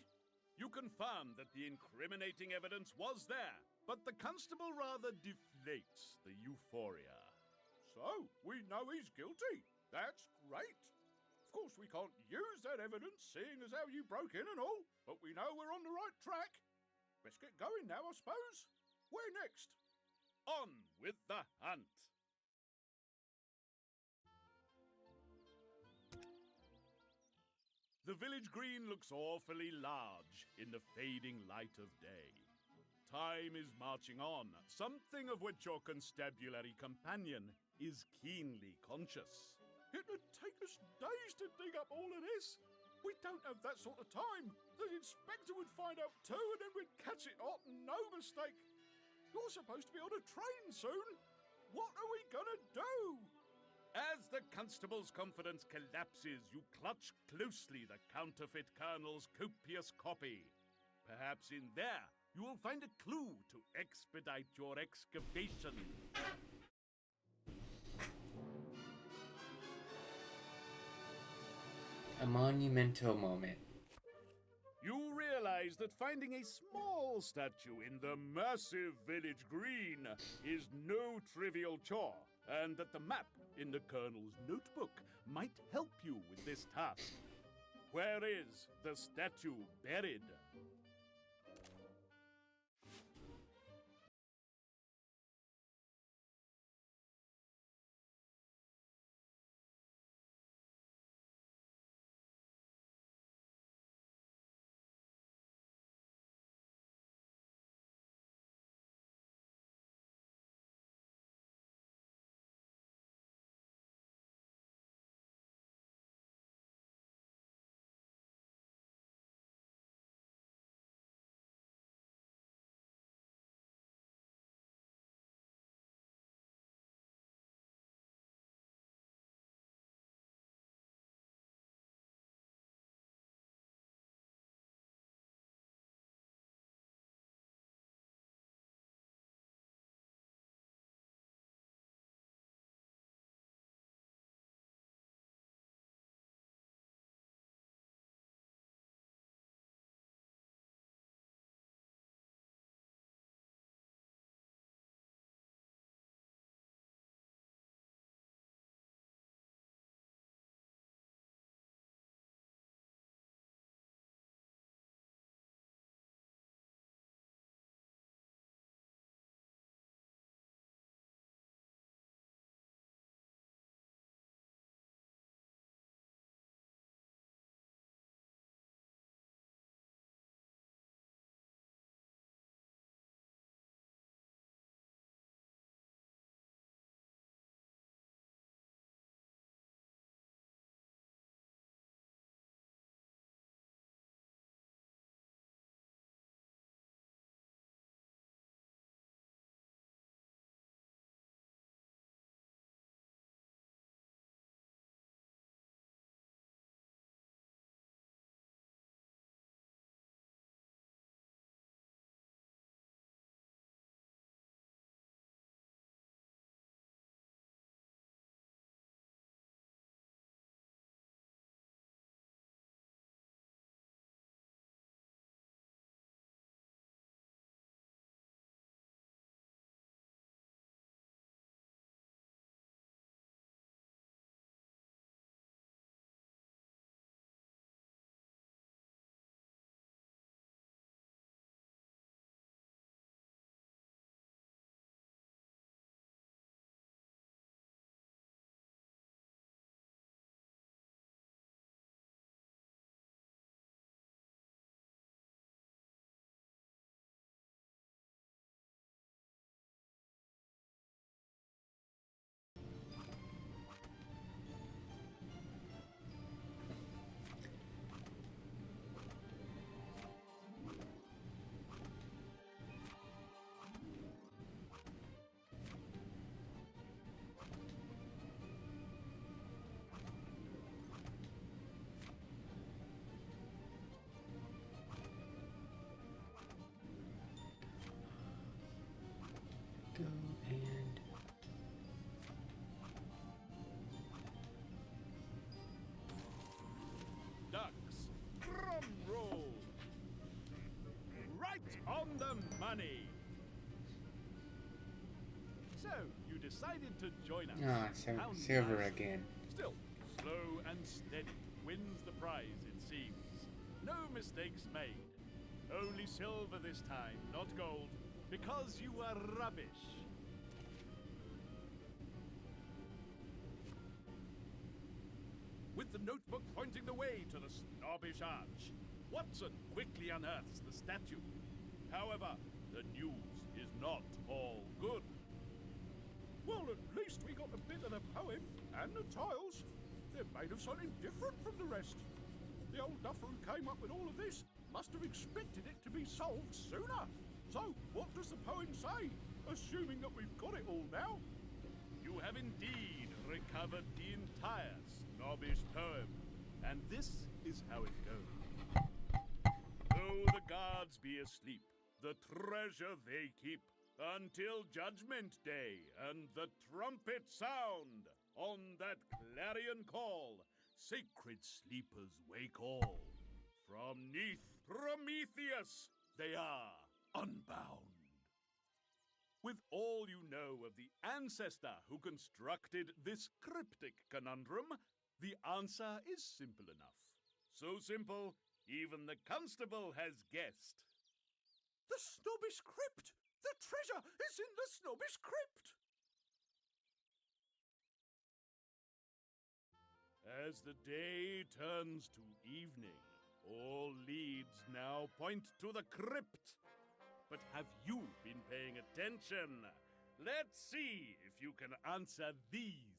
You confirmed that the incriminating evidence was there, but the constable rather deflates the euphoria. So, we know he's guilty. That's great. Of course, we can't use that evidence, seeing as how you broke in and all, but we know we're on the right track. Let's get going now, I suppose. Where next? On with the hunt! The village green looks awfully large in the fading light of day. Time is marching on, something of which your constabulary companion is keenly conscious. It'd take us days to dig up all of this. We don't have that sort of time. The inspector would find out too, and then we'd catch it hot, no mistake. You're supposed to be on a train soon. What are we gonna do? As the constable's confidence collapses, you clutch closely the counterfeit colonel's copious copy. Perhaps in there you will find a clue to expedite your excavation. A monumental moment. You realize that finding a small statue in the massive village green is no trivial chore, and that the map in the colonel's notebook might help you with this task. Where is the statue buried? Go and Ducks, drum roll. Right on the money. So, you decided to join us. How silver nice. again. Still, slow and steady wins the prize, it seems. No mistakes made. Only silver this time, not gold, because you were rubbish. With the notebook pointing the way to the snobbish arch, Watson quickly unearths the statue. However, the news is not all good. Well, at least we got a bit of the poem and the tiles. They're made of something different from the rest. The old duffer who came up with all of this must have expected it to be solved sooner. So, what does the poem say, assuming that we've got it all now? you have indeed recovered the entire snobbish poem, and this is how it goes. Though the gods be asleep, the treasure they keep, until Judgment Day and the trumpet sound. On that clarion call, sacred sleepers wake all. From 'neath Prometheus, they are unbound. With all you know of the ancestor who constructed this cryptic conundrum, the answer is simple enough. So simple, even the constable has guessed. The snobbish crypt! The treasure is in the snobbish crypt! As the day turns to evening, all leads now point to the crypt. But have you been paying attention? Let's see if you can answer these.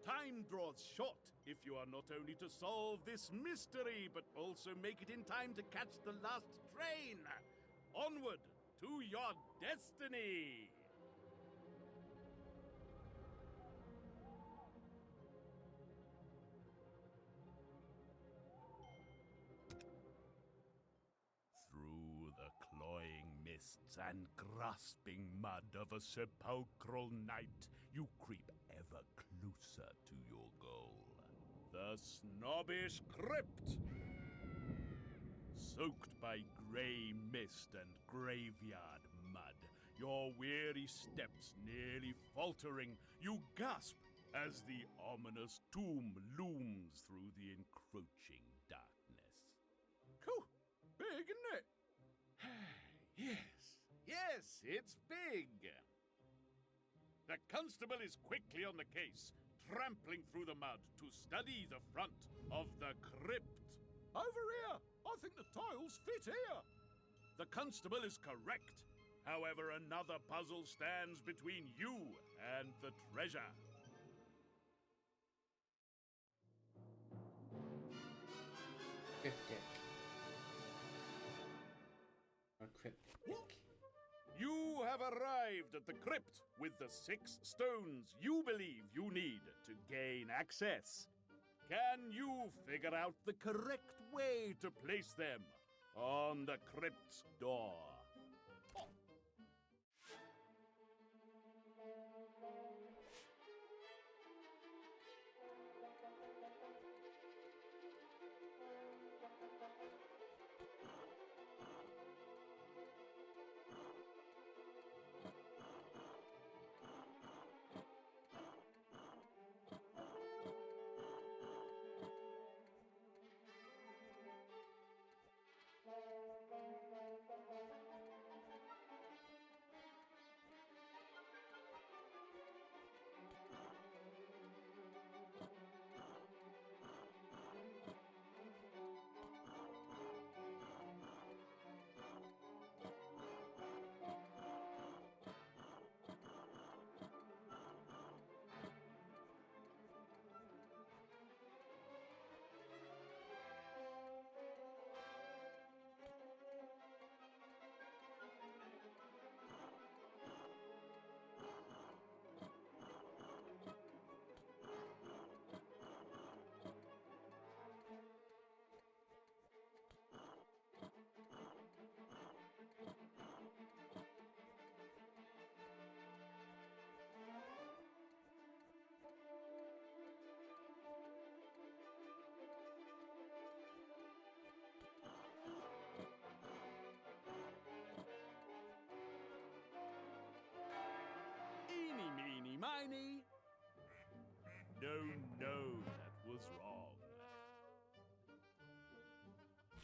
Time draws short if you are not only to solve this mystery, but also make it in time to catch the last train. Onward to your destiny! Through the cloying mists and grasping mud of a sepulchral night, you creep ever closer to your goal. The snobbish crypt! Soaked by grey mist and graveyard mud, your weary steps nearly faltering, you gasp as the ominous tomb looms through the encroaching darkness. Cool. Big, isn't it? Yes, it's big. The constable is quickly on the case, trampling through the mud to study the front of the crypt. Over here. I think the tiles fit here. The constable is correct. However, another puzzle stands between you and the treasure. Cryptic. Or cryptic. You have arrived at the crypt with the 6 stones you believe you need to gain access. Can you figure out the correct way to place them on the crypt's door?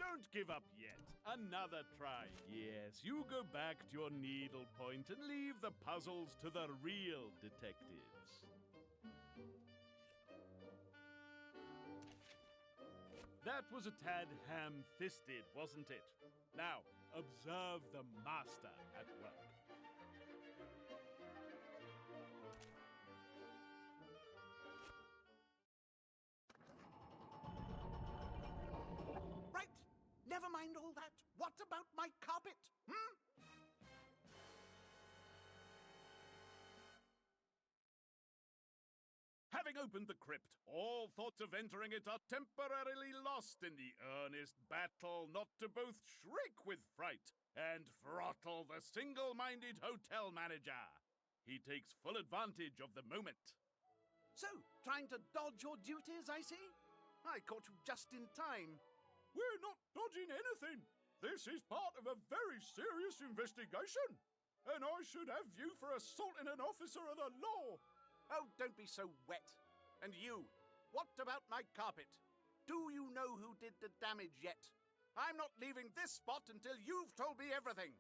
Don't give up yet. Another try. Yes, you go back to your needlepoint and leave the puzzles to the real detectives. That was a tad ham-fisted, wasn't it? Now, observe the master at work. Right, never mind all that. What about my carpet? Having opened the crypt, all thoughts of entering it are temporarily lost in the earnest battle not to both shriek with fright and throttle the single-minded hotel manager. He takes full advantage of the moment. So, trying to dodge your duties, I see? I caught you just in time. We're not dodging anything. This is part of a very serious investigation. And I should have you for assaulting an officer of the law. Oh, don't be so wet. And you, what about my carpet? Do you know who did the damage yet? I'm not leaving this spot until you've told me everything.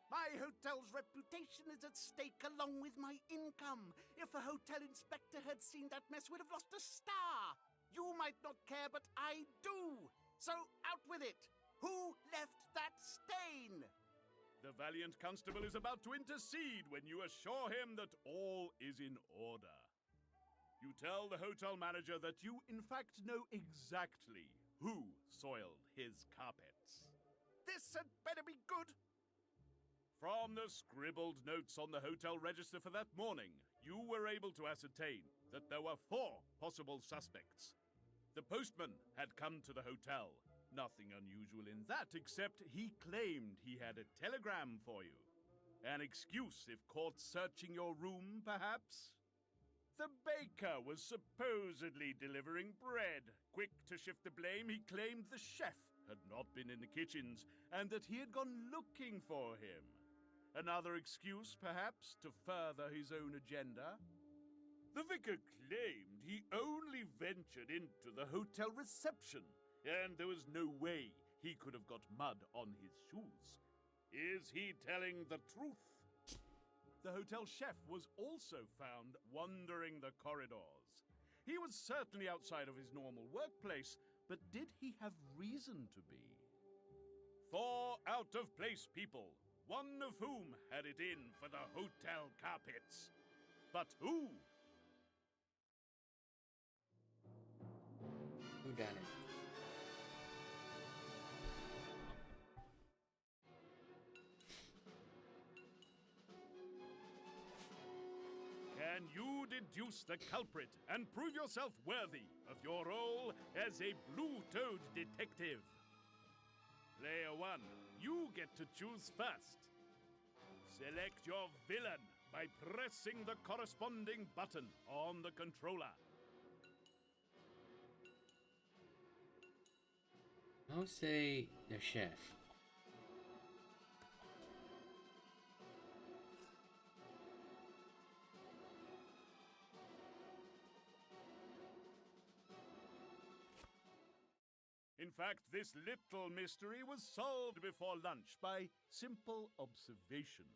My hotel's reputation is at stake along with my income. If a hotel inspector had seen that mess, we'd have lost a star. You might not care, but I do. So out with it. Who left that stain? The valiant constable is about to intercede when you assure him that all is in order. You tell the hotel manager that you in fact know exactly who soiled his carpets. This had better be good. From the scribbled notes on the hotel register for that morning, you were able to ascertain that there were 4 possible suspects. The postman had come to the hotel. Nothing unusual in that, except he claimed he had a telegram for you. An excuse if caught searching your room, perhaps? The baker was supposedly delivering bread. Quick to shift the blame, he claimed the chef had not been in the kitchens and that he had gone looking for him. Another excuse, perhaps, to further his own agenda? The vicar claimed he only ventured into the hotel reception, and there was no way he could have got mud on his shoes. Is he telling the truth? The hotel chef was also found wandering the corridors. He was certainly outside of his normal workplace, but did he have reason to be? 4 out-of-place people, one of whom had it in for the hotel carpets. But who? Who done it? Can you deduce the culprit and prove yourself worthy of your role as a blue-toed detective? Player 1, you get to choose first. Select your villain by pressing the corresponding button on the controller. I'll say the chef. In fact, this little mystery was solved before lunch by simple observation.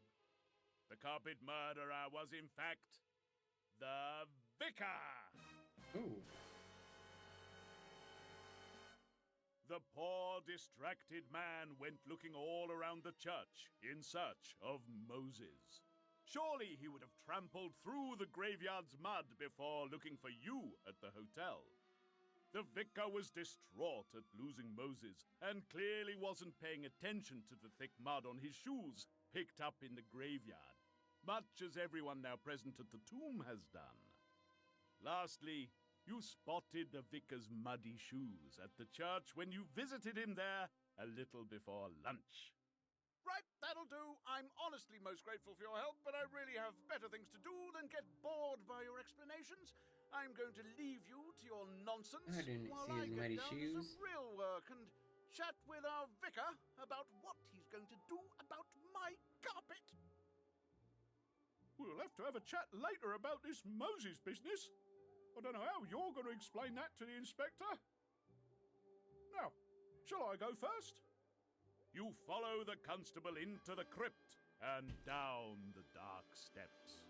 The carpet murderer was, in fact, the vicar! Ooh. The poor, distracted man went looking all around the church in search of Moses. Surely he would have trampled through the graveyard's mud before looking for you at the hotel. The vicar was distraught at losing Moses and clearly wasn't paying attention to the thick mud on his shoes picked up in the graveyard, much as everyone now present at the tomb has done. Lastly, you spotted the vicar's muddy shoes at the church when you visited him there a little before lunch. Right, that'll do. I'm honestly most grateful for your help, but I really have better things to do than get bored by your explanations. I'm going to leave you to your nonsense I didn't while see I his get mighty down to shoes. some real work and chat with our vicar about what he's going to do about my carpet. We'll have to have a chat later about this Moses business. I don't know how you're going to explain that to the inspector. Now, Shall I go first? You follow the constable into the crypt and down the dark steps.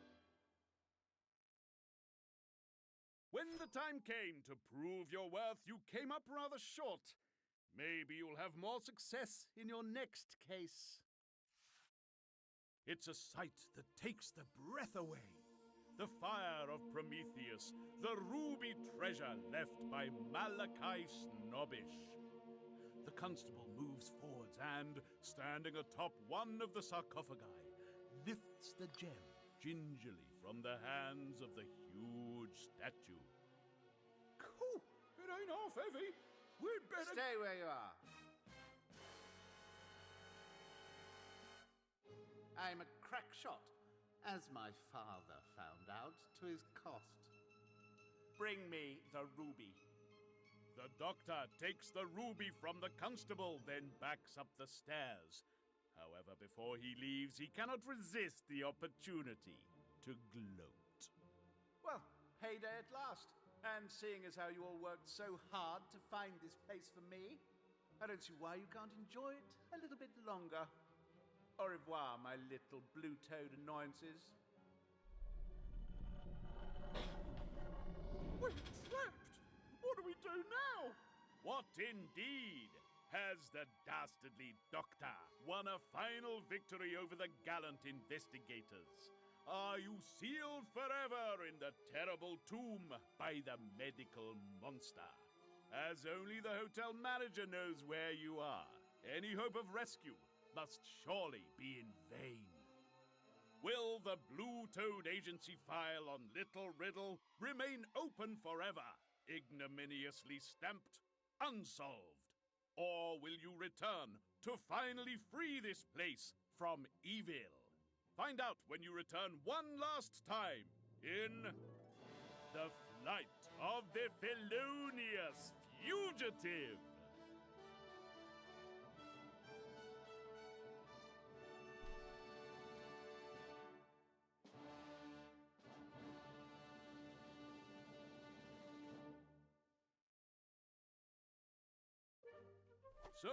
When the time came to prove your worth, you came up rather short. Maybe you'll have more success in your next case. It's a sight that takes the breath away. The fire of Prometheus, the ruby treasure left by Malachi Snobbish. The constable moves forwards and, standing atop one of the sarcophagi, lifts the gem gingerly from the hands of the huge statue. Cool. It ain't half heavy. We'd better... Stay where you are. I'm a crack shot, as my father found out to his cost. Bring me the ruby. The doctor takes the ruby from the constable, then backs up the stairs. However, before he leaves, he cannot resist the opportunity to gloat. Well, heyday at last. And seeing as how you all worked so hard to find this place for me, I don't see why you can't enjoy it a little bit longer. Au revoir, my little blue-toed annoyances. We're trapped. What do we do now? What indeed? Has the dastardly doctor won a final victory over the gallant investigators? Are you sealed forever in the terrible tomb by the medical monster? As only the hotel manager knows where you are, any hope of rescue must surely be in vain. Will the Blue-Toed Agency file on Little Riddle remain open forever, ignominiously stamped unsolved? Or will you return to finally free this place from evil? Find out when you return one last time in The Flight of the Felonious Fugitive. So,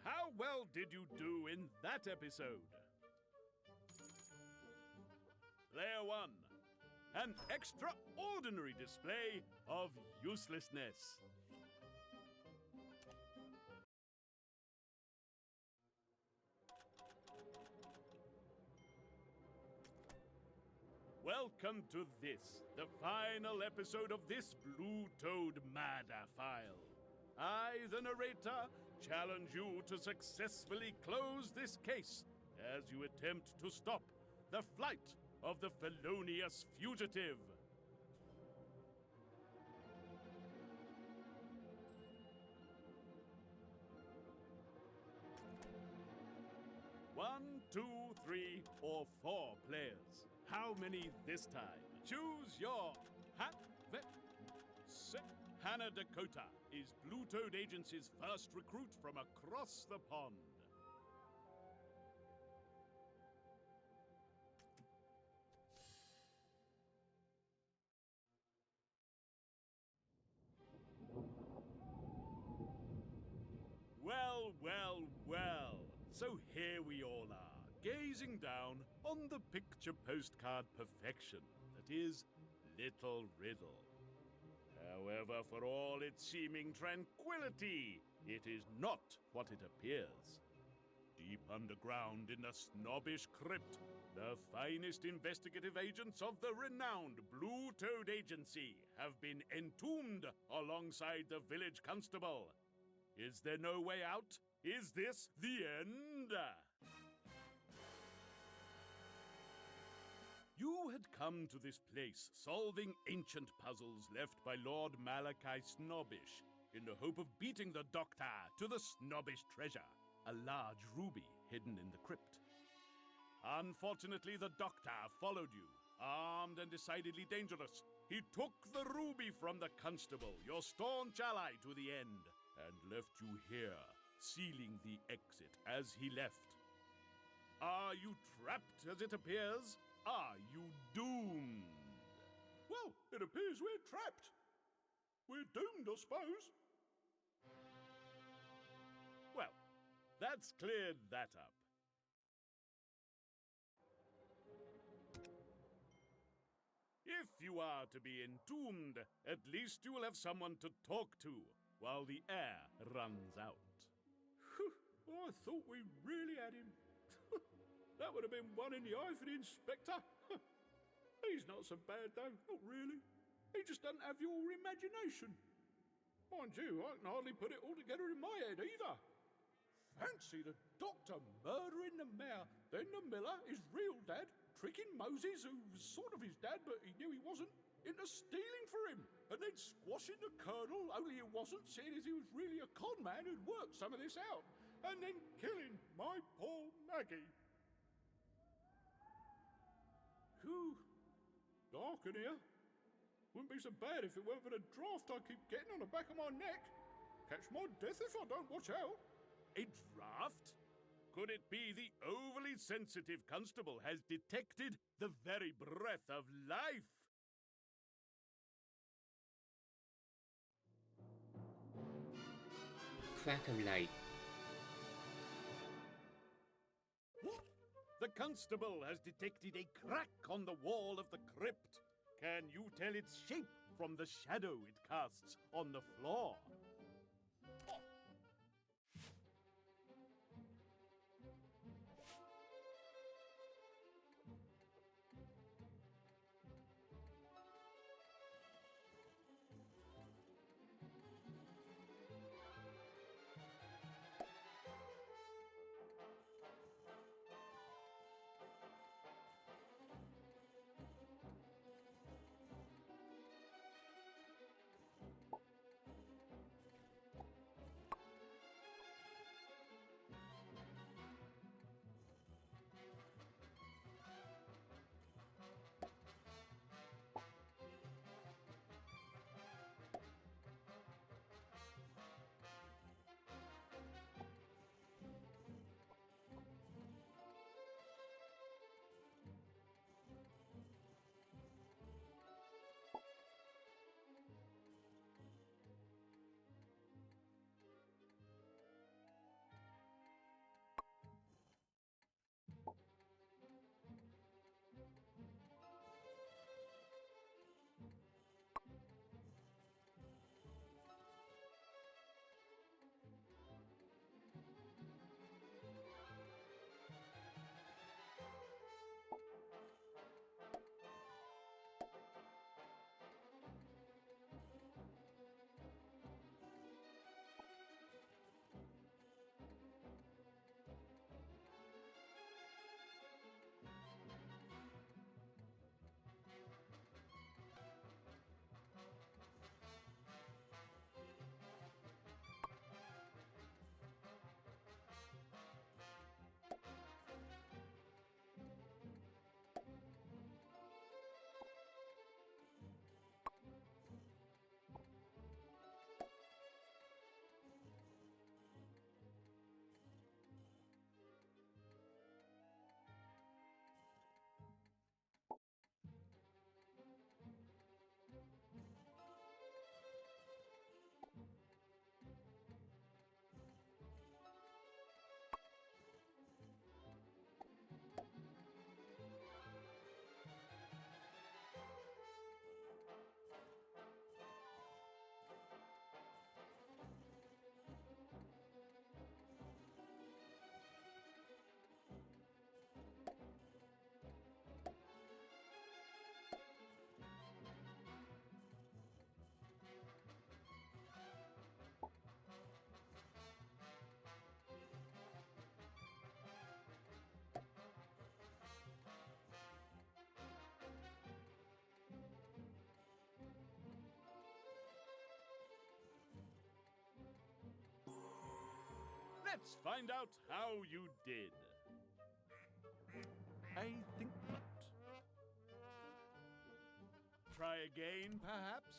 how well did you do in that episode? Player 1. An extraordinary display of uselessness. Welcome to this, the final episode of this Blue-Toed Murder file. I, the narrator, challenge you to successfully close this case as you attempt to stop the flight of the felonious fugitive. One, two, three, or four players. How many this time? Choose your hat. Hannah Dakota is Blue-Toed Agency's first recruit from across the pond. Well, well, well. So here we all are, gazing down on the picture postcard perfection that is Little Riddle. However, for all its seeming tranquility, it is not what it appears. Deep underground in the Snobbish Crypt, the finest investigative agents of the renowned Blue-Toed Agency have been entombed alongside the village constable. Is there no way out? Is this the end? You had come to this place solving ancient puzzles left by Lord Malachi Snobbish in the hope of beating the doctor to the Snobbish treasure, a large ruby hidden in the crypt. Unfortunately, the doctor followed you, armed and decidedly dangerous. He took the ruby from the constable, your staunch ally to the end, and left you here, sealing the exit as he left. Are you trapped as it appears? Are you doomed? Well, it appears we're trapped. We're doomed, I suppose. That's cleared that up. If you are to be entombed, at least you will have someone to talk to while the air runs out. Whew, I thought we really had him. That would have been one in the eye for the inspector. He's not so bad, though, not really. He just doesn't have your imagination. Mind you, I can hardly put it all together in my head either. Fancy the doctor murdering the mayor, then the miller, his real dad, tricking Moses, who was sort of his dad, but he knew he wasn't, into stealing for him, and then squashing the colonel, only he wasn't, seeing as he was really a con man who'd worked some of this out, and then killing my poor Maggie. Whew. Dark in here. Wouldn't be so bad if it weren't for the draft I keep getting on the back of my neck. Catch my death if I don't watch out. A draft? Could it be the overly sensitive constable has detected the very breath of life? Crack of light. What? The constable has detected a crack on the wall of the crypt. Can you tell its shape from the shadow it casts on the floor? Let's find out how you did. I think not. Try again, perhaps?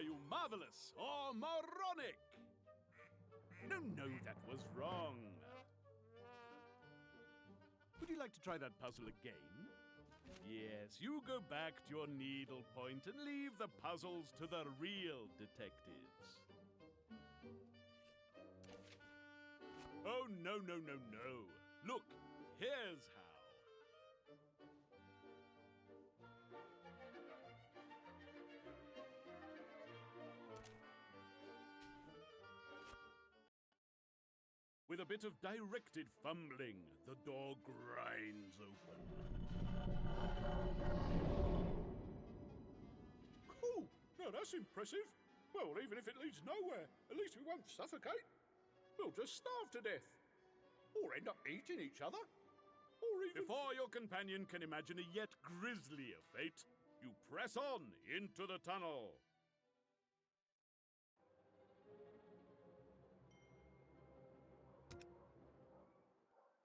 you marvelous or moronic? No, that was wrong. Would you like to try that puzzle again? Yes, you go back to your needlepoint and leave the puzzles to the real detectives. Oh, no. Look, here's how. With a bit of directed fumbling, the door grinds open. Cool. Now that's impressive. Well, even if it leads nowhere, at least we won't suffocate. We'll just starve to death. Or end up eating each other. Or even... Before your companion can imagine a yet grislier fate, you press on into the tunnel.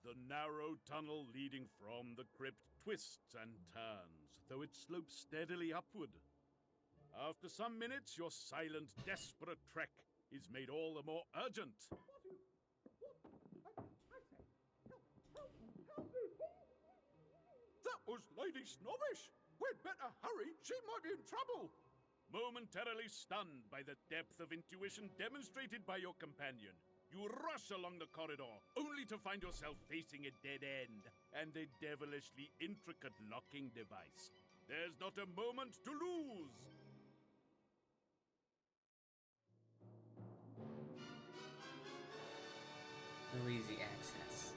The narrow tunnel leading from the crypt twists and turns, though it slopes steadily upward. After some minutes, your silent, desperate trek is made all the more urgent. That was Lady Snobbish. We'd better hurry. She might be in trouble. Momentarily stunned by the depth of intuition demonstrated by your companion, you rush along the corridor, only to find yourself facing a dead end and a devilishly intricate locking device. There's not a moment to lose! No easy access.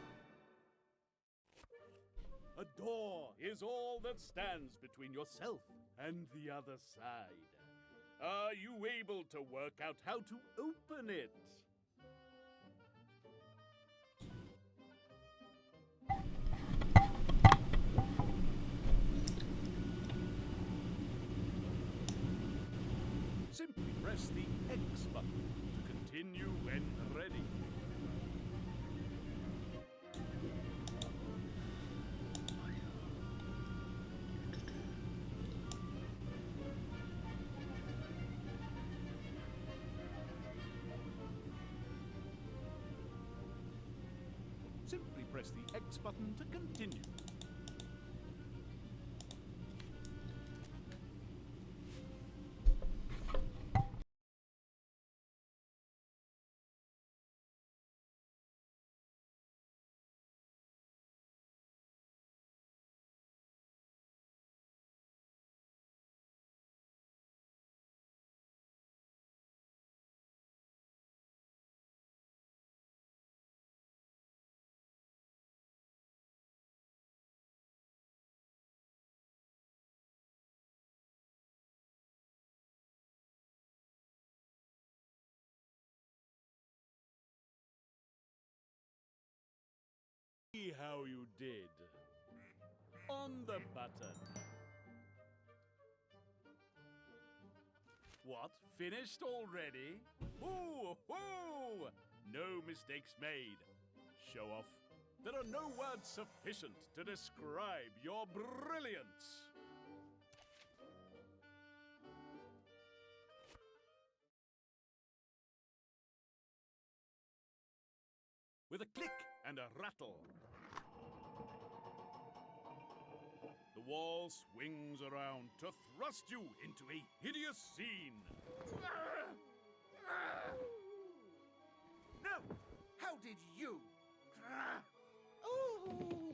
A door is all that stands between yourself and the other side. Are you able to work out how to open it? Simply press the X button to continue when ready. Simply press the X button to continue. See how you did. On the button. What? Finished already? Ooh, ooh! No mistakes made. Show off. There are no words sufficient to describe your brilliance. With a click and a rattle, the wall swings around to thrust you into a hideous scene. No! How did you? Ooh.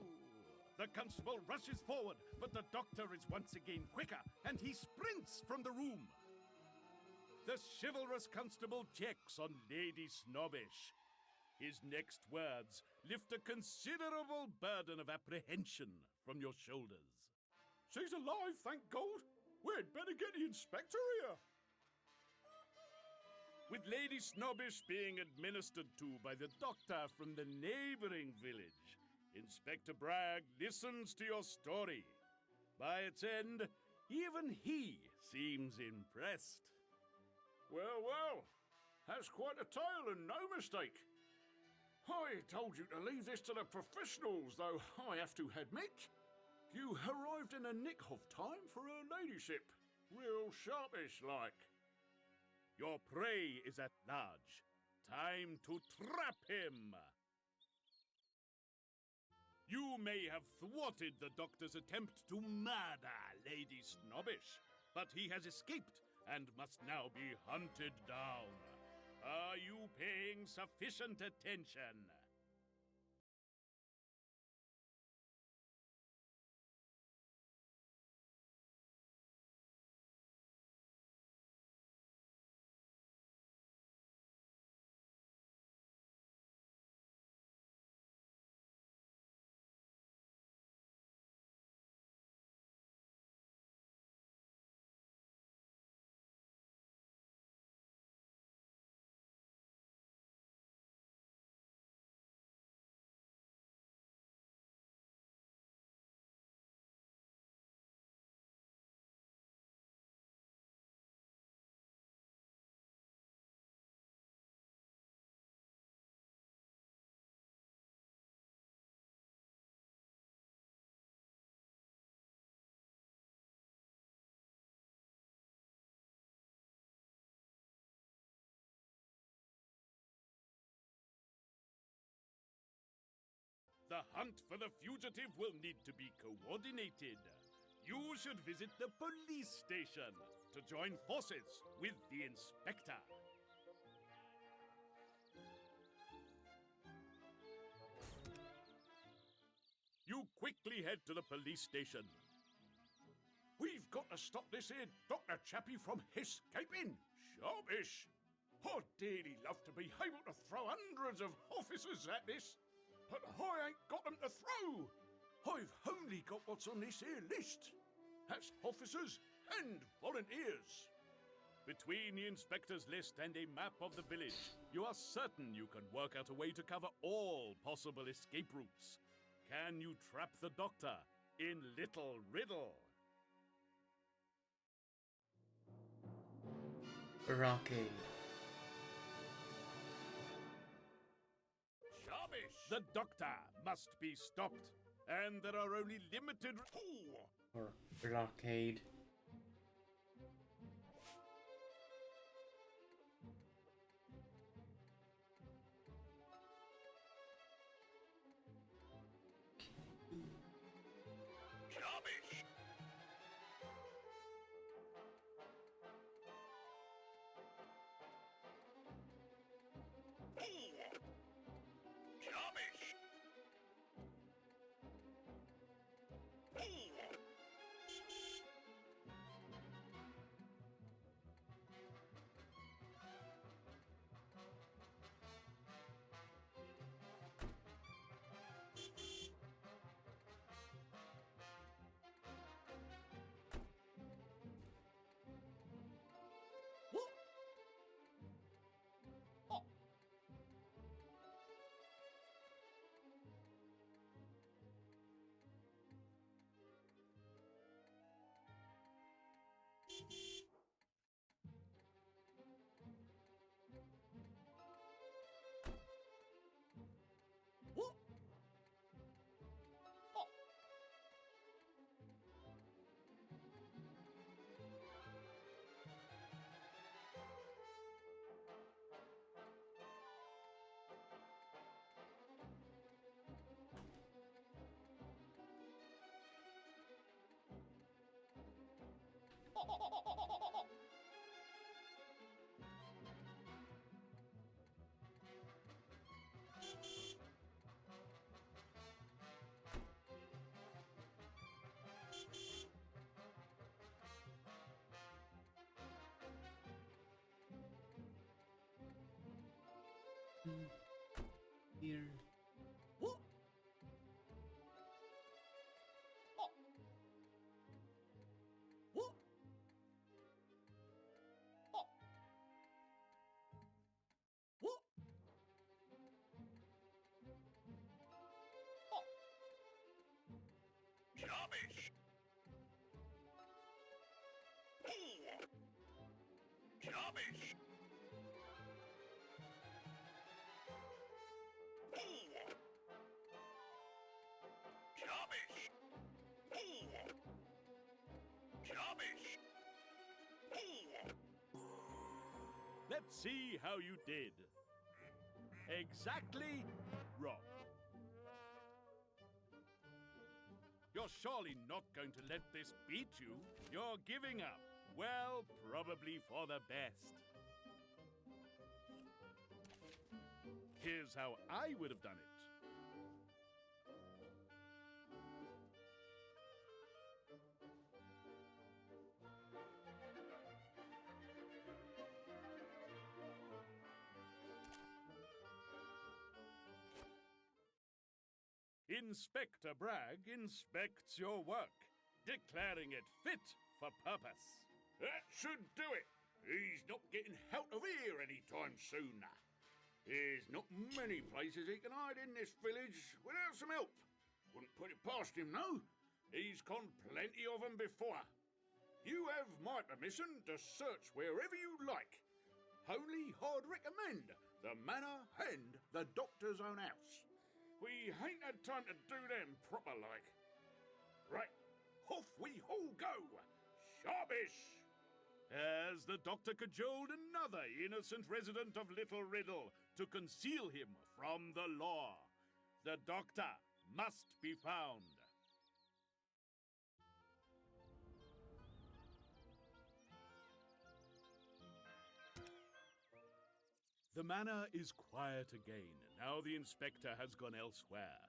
The constable rushes forward, but the doctor is once again quicker, and he sprints from the room. The chivalrous constable checks on Lady Snobbish. His next words lift a considerable burden of apprehension from your shoulders. She's alive, thank God. We'd better get the inspector here. With Lady Snobbish being administered to by the doctor from the neighboring village, Inspector Bragg listens to your story. By its end, even he seems impressed. Well, that's quite a tale and no mistake. I told you to leave this to the professionals, though I have to admit, you arrived in a nick of time for her ladyship. Real sharpish like. Your prey is at large. Time to trap him! You may have thwarted the doctor's attempt to murder Lady Snobbish, but he has escaped and must now be hunted down. Are you paying sufficient attention? The hunt for the fugitive will need to be coordinated. You should visit the police station to join forces with the inspector. You quickly head to the police station. We've got to stop this here Dr. Chappie from escaping. Sharpish. I'd dearly love to be able to throw hundreds of officers at this, but I ain't got them to throw. I've only got what's on this here list. That's officers and volunteers. Between the inspector's list and a map of the village, you are certain you can work out a way to cover all possible escape routes. Can you trap the doctor in Little Riddle? Rockade. Sharpish! The doctor must be stopped, and there are only limited... Or blockade. Sharpish! Sharpish! What? Oh. What? Oh. Here. What? Oh. What? Oh. What? Oh. Sharpish! Sharpish! Sharpish! Sharpish! Let's see how you did. Exactly wrong. You're surely not going to let this beat you. You're giving up. Well, probably for the best. Here's how I would have done it. Inspector Bragg inspects your work, declaring it fit for purpose. That should do it. He's not getting out of here anytime soon. There's not many places he can hide in this village without some help. Wouldn't put it past him, no. He's conned plenty of them before. You have my permission to search wherever you like. Wholly hard recommend the manor and the doctor's own house. We ain't had time to do them proper like. Right, off we all go. Sharpish! As the doctor cajoled another innocent resident of Little Riddle to conceal him from the law. The doctor must be found. The manor is quiet again, now the inspector has gone elsewhere.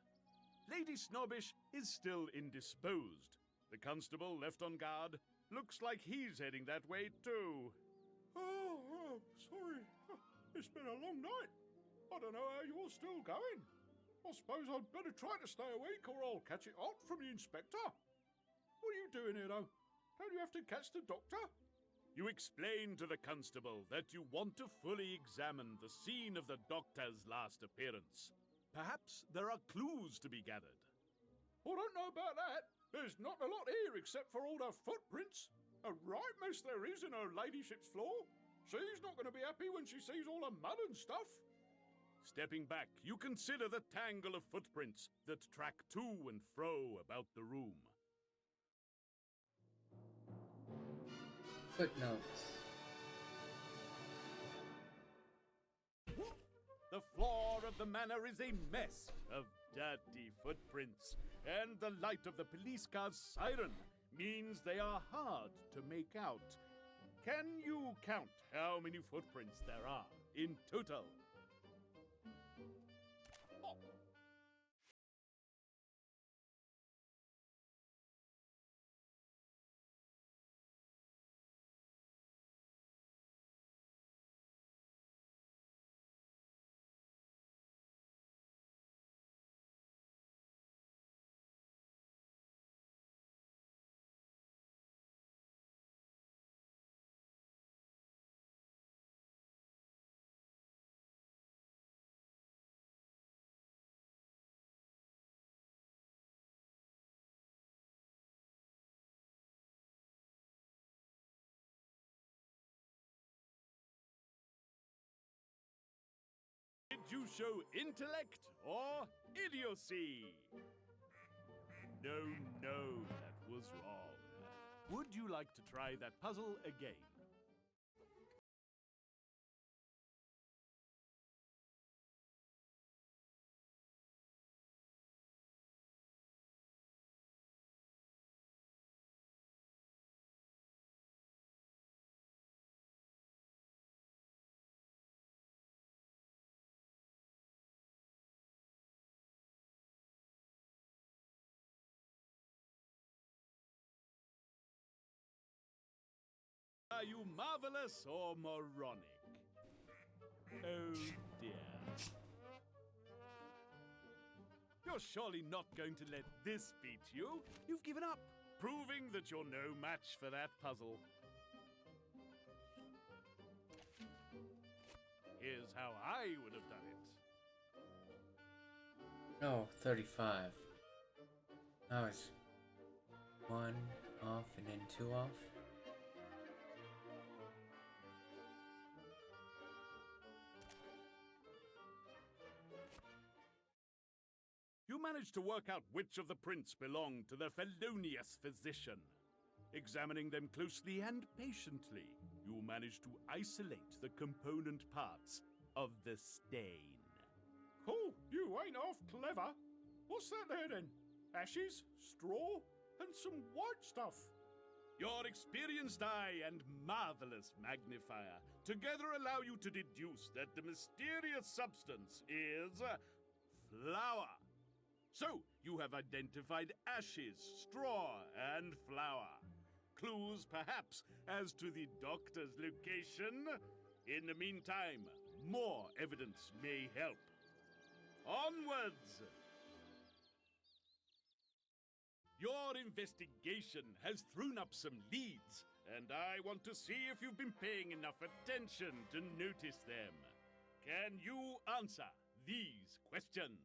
Lady Snobbish is still indisposed. The constable left on guard looks like he's heading that way too. Oh, sorry. It's been a long night. I don't know how you're still going. I suppose I'd better try to stay awake or I'll catch it hot from the inspector. What are you doing here, though? Don't you have to catch the doctor? You explain to the constable that you want to fully examine the scene of the doctor's last appearance. Perhaps there are clues to be gathered. I don't know about that. There's not a lot here except for all the footprints. A right mess there is in her ladyship's floor. She's not going to be happy when she sees all the mud and stuff. Stepping back, you consider the tangle of footprints that track to and fro about the room. Footnotes. The floor of the manor is a mess of dirty footprints, and the light of the police car's siren means they are hard to make out. Can you count how many footprints there are in total? Did you show intellect or idiocy? No, that was wrong. Would you like to try that puzzle again? Are you marvelous or moronic? Oh dear. You're surely not going to let this beat you. You've given up, proving that you're no match for that puzzle. Here's how I would have done it. Oh, 35. That was 1 off and then 2 off. You managed to work out which of the prints belonged to the felonious physician. Examining them closely and patiently, you managed to isolate the component parts of the stain. Oh, you ain't half clever. What's that there then? Ashes, straw, and some white stuff. Your experienced eye and marvelous magnifier together allow you to deduce that the mysterious substance is flour. So, you have identified ashes, straw, and flour. Clues, perhaps, as to the doctor's location? In the meantime, more evidence may help. Onwards! Your investigation has thrown up some leads, and I want to see if you've been paying enough attention to notice them. Can you answer these questions?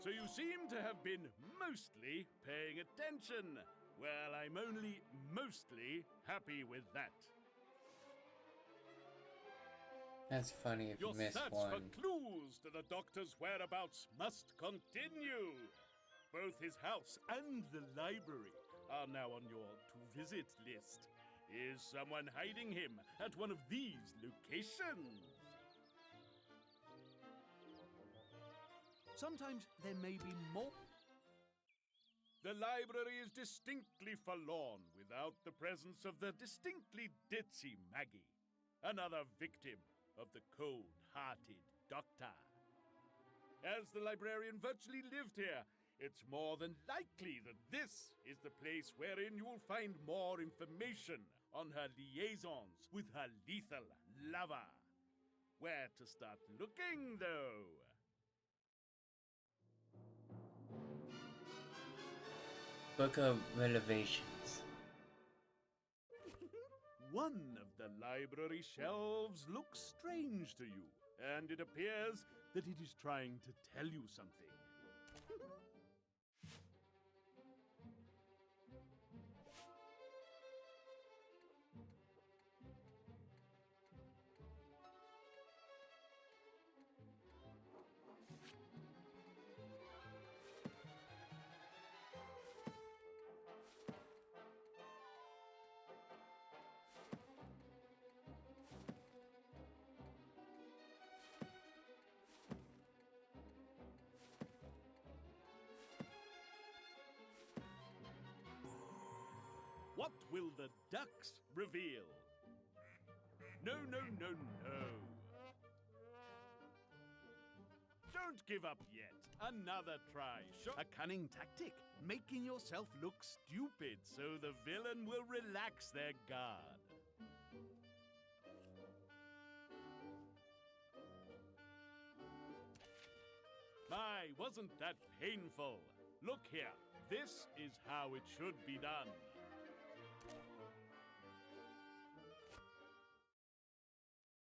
So you seem to have been mostly paying attention. Well, I'm only mostly happy with that. That's funny if Your you miss search one. for clues to the doctor's whereabouts must continue. Both his house and the library are now on your to-visit list. Is someone hiding him at one of these locations? Sometimes there may be more. The library is distinctly forlorn without the presence of the distinctly ditzy Maggie, another victim of the cold-hearted doctor. As the librarian virtually lived here, it's more than likely that this is the place wherein you will find more information on her liaisons with her lethal lover. Where to start looking, though? Book of Renovations. One of the library shelves looks strange to you, and it appears that it is trying to tell you something. What will the ducks reveal? No, no, no, no. Don't give up yet. Another try. A cunning tactic, making yourself look stupid so the villain will relax their guard. My, wasn't that painful? Look here. This is how it should be done.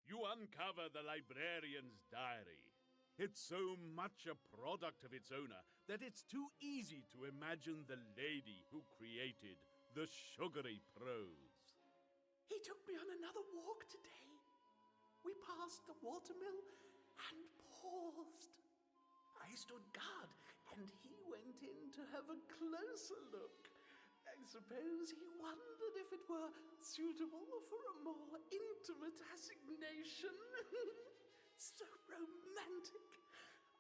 You uncover the librarian's diary. It's so much a product of its owner that it's too easy to imagine the lady who created the sugary prose. He took me on another walk today. We passed the watermill and paused. I stood guard, and he went in to have a closer look. I suppose he wondered if it were suitable for a more intimate assignation. So romantic.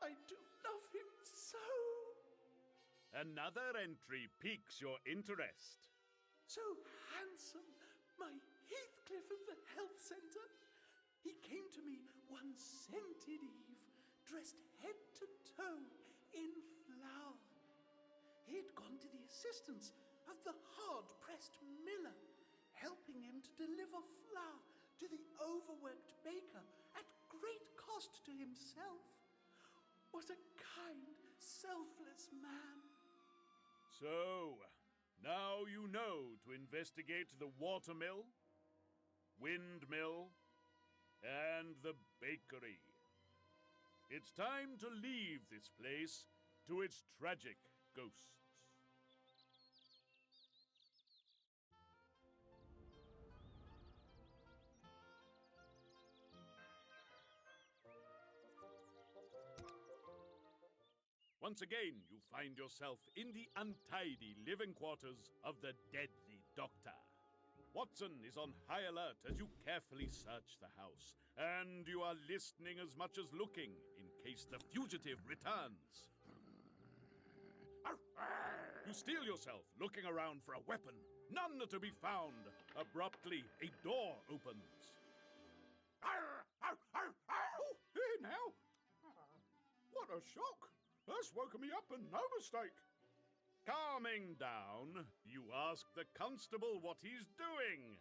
I do love him so. Another entry piques your interest. So handsome, my Heathcliff of the health centre. He came to me one scented eve, dressed head to toe in flour. He had gone to the assistance of the hard-pressed miller, helping him to deliver flour to the overworked baker at great cost to himself. What a kind, selfless man. So, now you know to investigate the watermill, windmill, and the bakery. It's time to leave this place to its tragic ghosts. Once again, you find yourself in the untidy living quarters of the deadly doctor. Watson is on high alert as you carefully search the house, and you are listening as much as looking in case the fugitive returns. You steel yourself, looking around for a weapon. None are to be found. Abruptly, a door opens. Here now. What a shock. That's woken me up and no mistake. Calming down, you ask the constable what he's doing.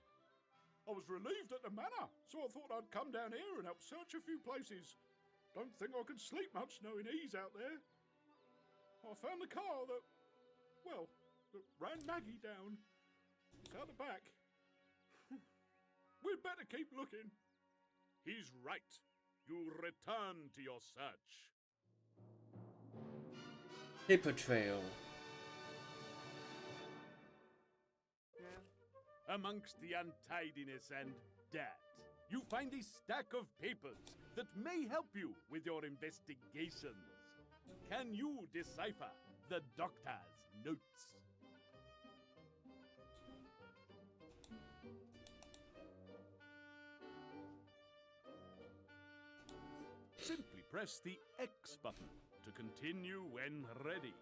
I was relieved at the manor, so I thought I'd come down here and help search a few places. Don't think I can sleep much knowing he's out there. I found the car that ran Maggie down. It's out the back. We'd better keep looking. He's right. You return to your search. Paper trail. Amongst the untidiness and dirt, you find a stack of papers that may help you with your investigations. Can you decipher the doctor's notes? Simply press the X button to continue when ready.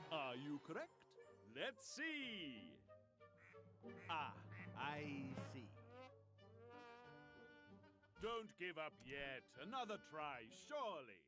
Are you correct? Let's see. Ah, I see. Don't give up yet. Another try, surely.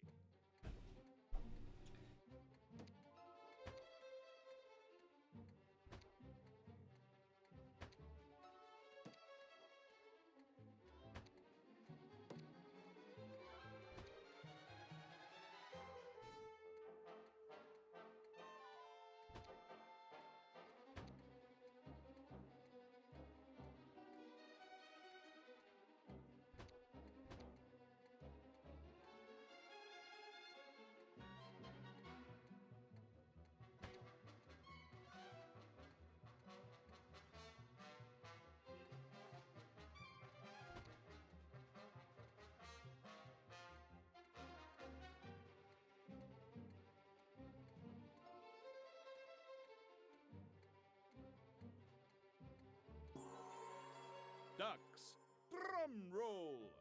roll.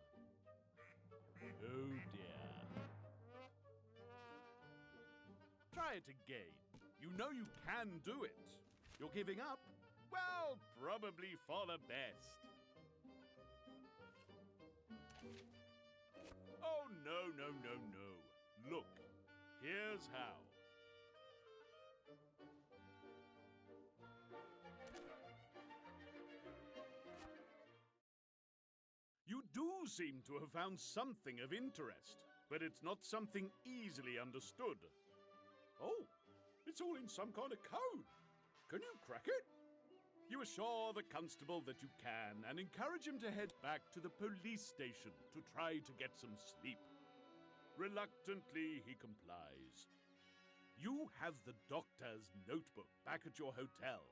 Oh dear. Try it again. You know you can do it. You're giving up? Well, probably for the best. Oh, no, no, no, no. Look, here's how. You do seem to have found something of interest, but it's not something easily understood. Oh, it's all in some kind of code. Can you crack it? You assure the constable that you can and encourage him to head back to the police station to try to get some sleep. Reluctantly, he complies. You have the doctor's notebook back at your hotel.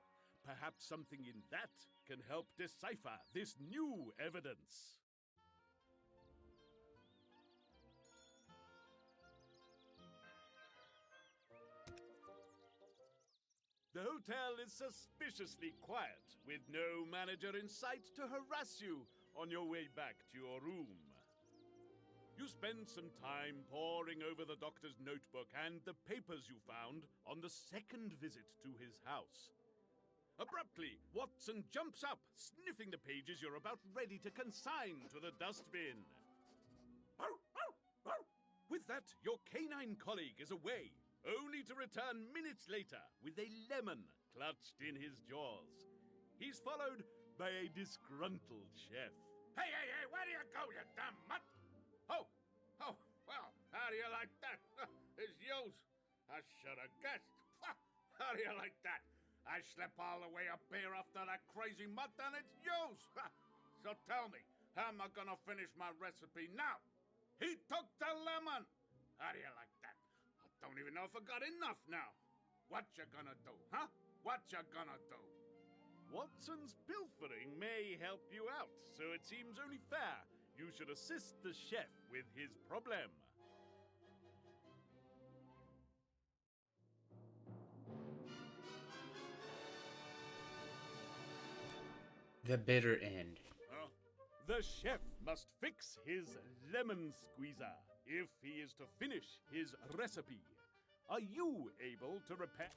Perhaps something in that can help decipher this new evidence. The hotel is suspiciously quiet, with no manager in sight to harass you on your way back to your room. You spend some time poring over the doctor's notebook and the papers you found on the second visit to his house. Abruptly, Watson jumps up, sniffing the pages you're about ready to consign to the dustbin. With that, your canine colleague is away, only to return minutes later with a lemon clutched in his jaws. He's followed by a disgruntled chef. Hey, hey, hey, where do you go, you damn mutt? Oh, well, how do you like that? It's yours. I should have guessed. How do you like that? I slept all the way up here after that crazy mutt, and it's yours. So tell me, how am I gonna finish my recipe now? He took the lemon. How do you like that? I don't even know if I got enough now. What you gonna do, huh? What you gonna do? Watson's pilfering may help you out, so it seems only fair you should assist the chef with his problem. The bitter end. The chef must fix his lemon squeezer if he is to finish his recipe. Are you able to repair...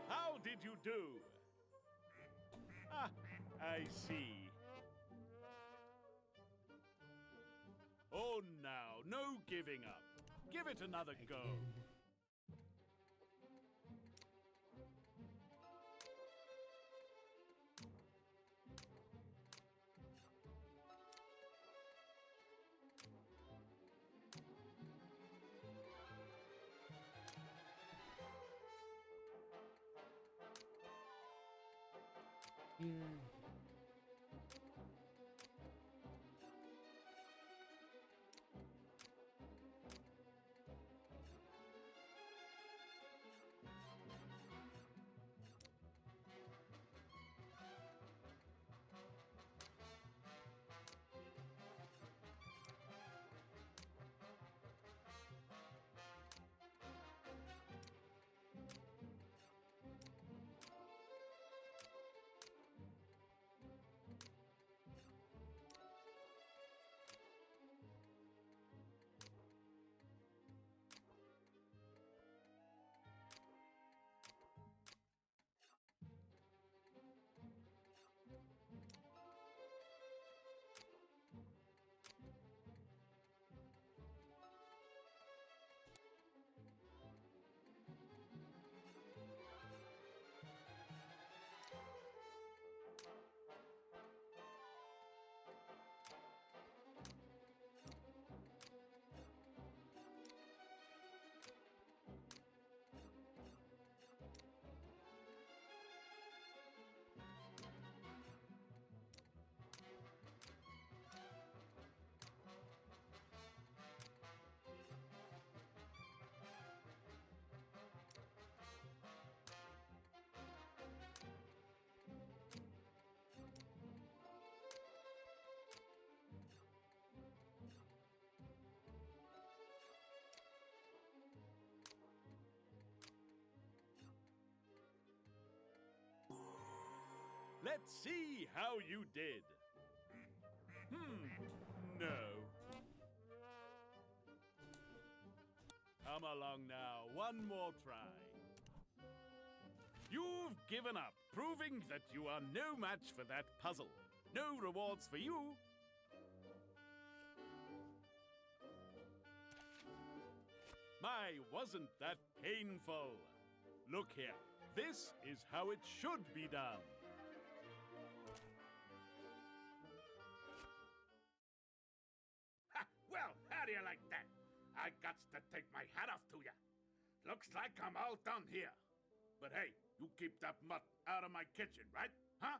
How did you do? Ah, I see. Oh, now, no giving up. Give it another go. Let's see how you did. No. Come along now, one more try. You've given up, proving that you are no match for that puzzle. No rewards for you. My, wasn't that painful? Look here. This is how it should be done. Ha! Well, how do you like that? I got to take my hat off to you. Looks like I'm all done here. But hey, you keep that mutt out of my kitchen, right? Huh?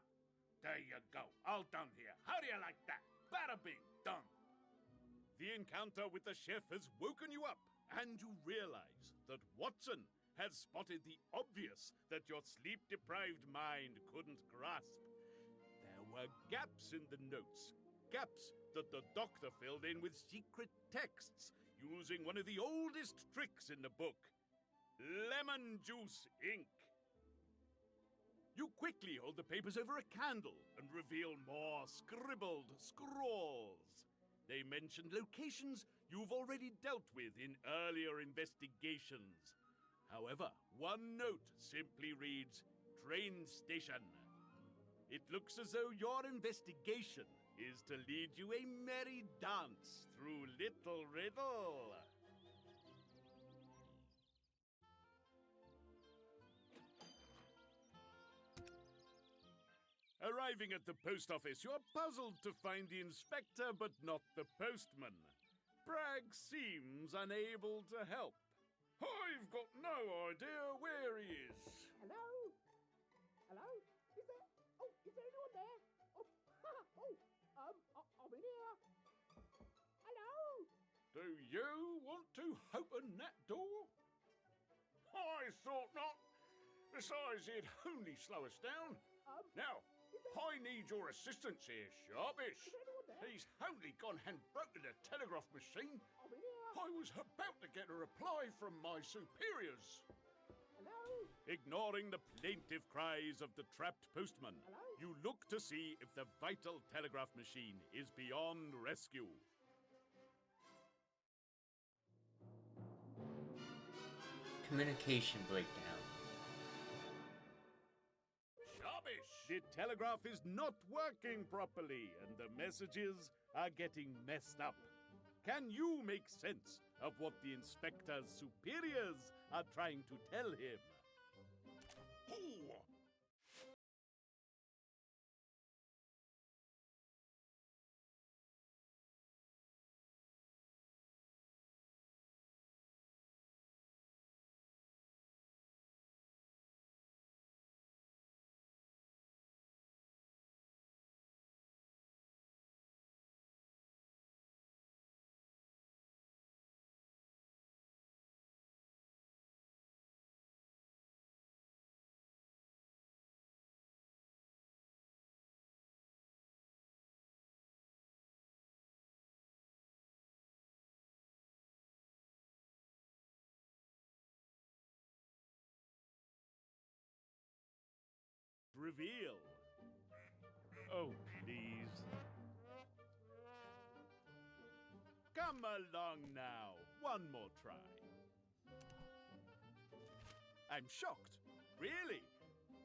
There you go. All done here. How do you like that? Bada bing, done. The encounter with the chef has woken you up, and you realize that Watson has spotted the obvious that your sleep-deprived mind couldn't grasp. There were gaps in the notes, gaps that the doctor filled in with secret texts using one of the oldest tricks in the book, lemon juice ink. You quickly hold the papers over a candle and reveal more scribbled scrawls. They mention locations you've already dealt with in earlier investigations. However, one note simply reads, train station. It looks as though your investigation is to lead you a merry dance through Little Riddle. Arriving at the post office, you're puzzled to find the inspector but not the postman. Bragg seems unable to help. I've got no idea where he is. Hello? Hello? Is there anyone there? I'm in here. Hello? Do you want to open that door? I thought not. Besides, it'd only slow us down. Now, I need your assistance here, Sharpish. Is there anyone there? He's only gone and broken the telegraph machine. I'm in here. I was about to get a reply from my superiors. Hello? Ignoring the plaintive cries of the trapped postman, Hello? you look to see if the vital telegraph machine is beyond rescue. Communication breakdown. Sharpish! The telegraph is not working properly, and the messages are getting messed up. Can you make sense of what the inspector's superiors are trying to tell him? Ooh. Reveal. Oh, please. Come along now. One more try. I'm shocked. Really?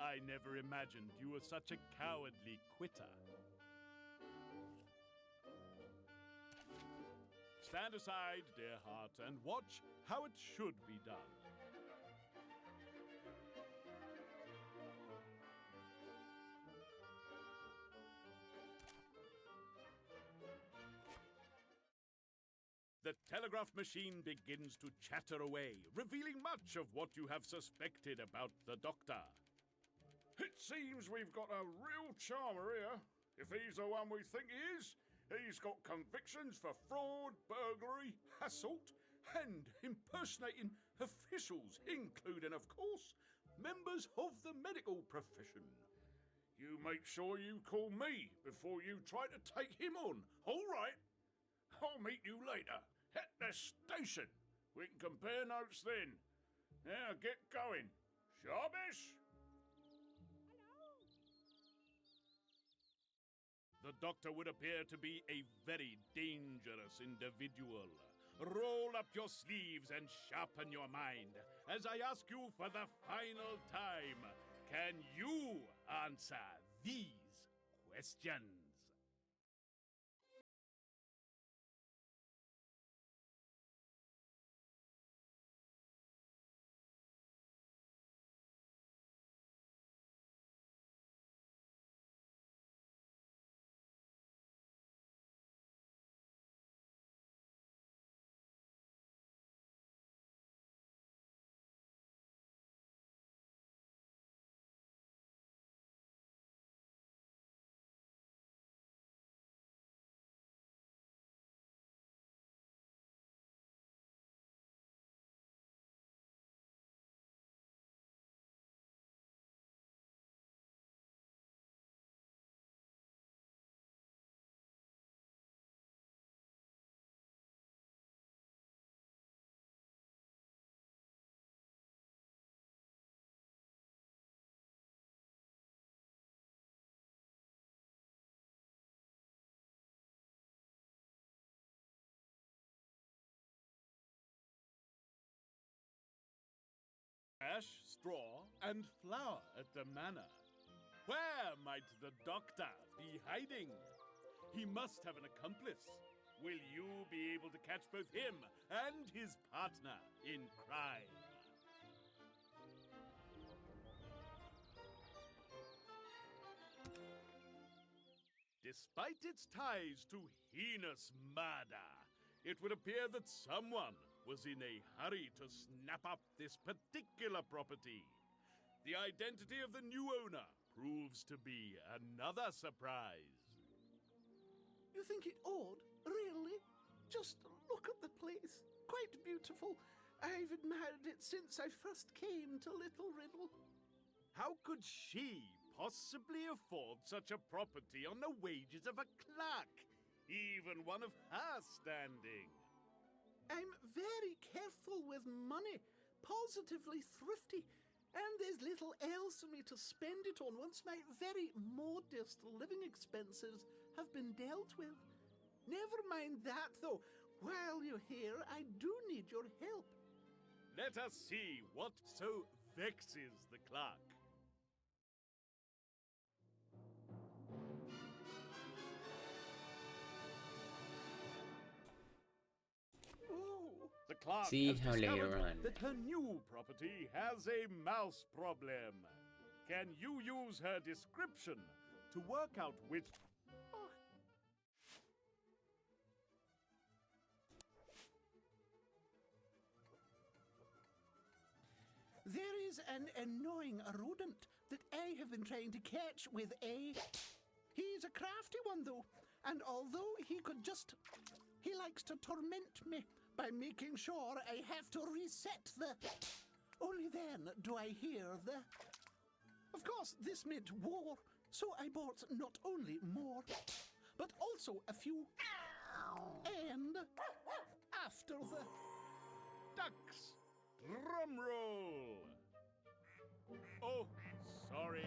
I never imagined you were such a cowardly quitter. Stand aside, dear heart, and watch how it should be done. The telegraph machine begins to chatter away, revealing much of what you have suspected about the doctor. It seems we've got a real charmer here. If he's the one we think he is, he's got convictions for fraud, burglary, assault, and impersonating officials, including, of course, members of the medical profession. You make sure you call me before you try to take him on, all right? I'll meet you later at the station. We can compare notes then. Now get going. Sharpish! the doctor would appear to be a very dangerous individual. Roll up your sleeves and sharpen your mind as I ask you for the final time. Can you answer these questions? Ash, straw, and flour at the manor. Where might the doctor be hiding? He must have an accomplice. Will you be able to catch both him and his partner in crime? Despite its ties to heinous murder, it would appear that someone was in a hurry to snap up this particular property. The identity of the new owner proves to be another surprise. You think it odd? Really? Just look at the place. Quite beautiful. I've admired it since I first came to Little Riddle. How could she possibly afford such a property on the wages of a clerk, even one of her standing? I'm very careful with money, positively thrifty, and there's little else for me to spend it on once my very modest living expenses have been dealt with. Never mind that, though. While you're here, I do need your help. Let us see what so vexes the clerk. The clerk See has how later discovered on. that her new property has a mouse problem. Can you use her description to work out which... There is an annoying rodent that I have been trying to catch with a... He's a crafty one, though, and although he could just... He likes to torment me by making sure I have to reset the... Only then do I hear the... Of course, this meant war, so I bought not only more, but also a few... And... After the... Ducks! Drum roll! Oh, sorry.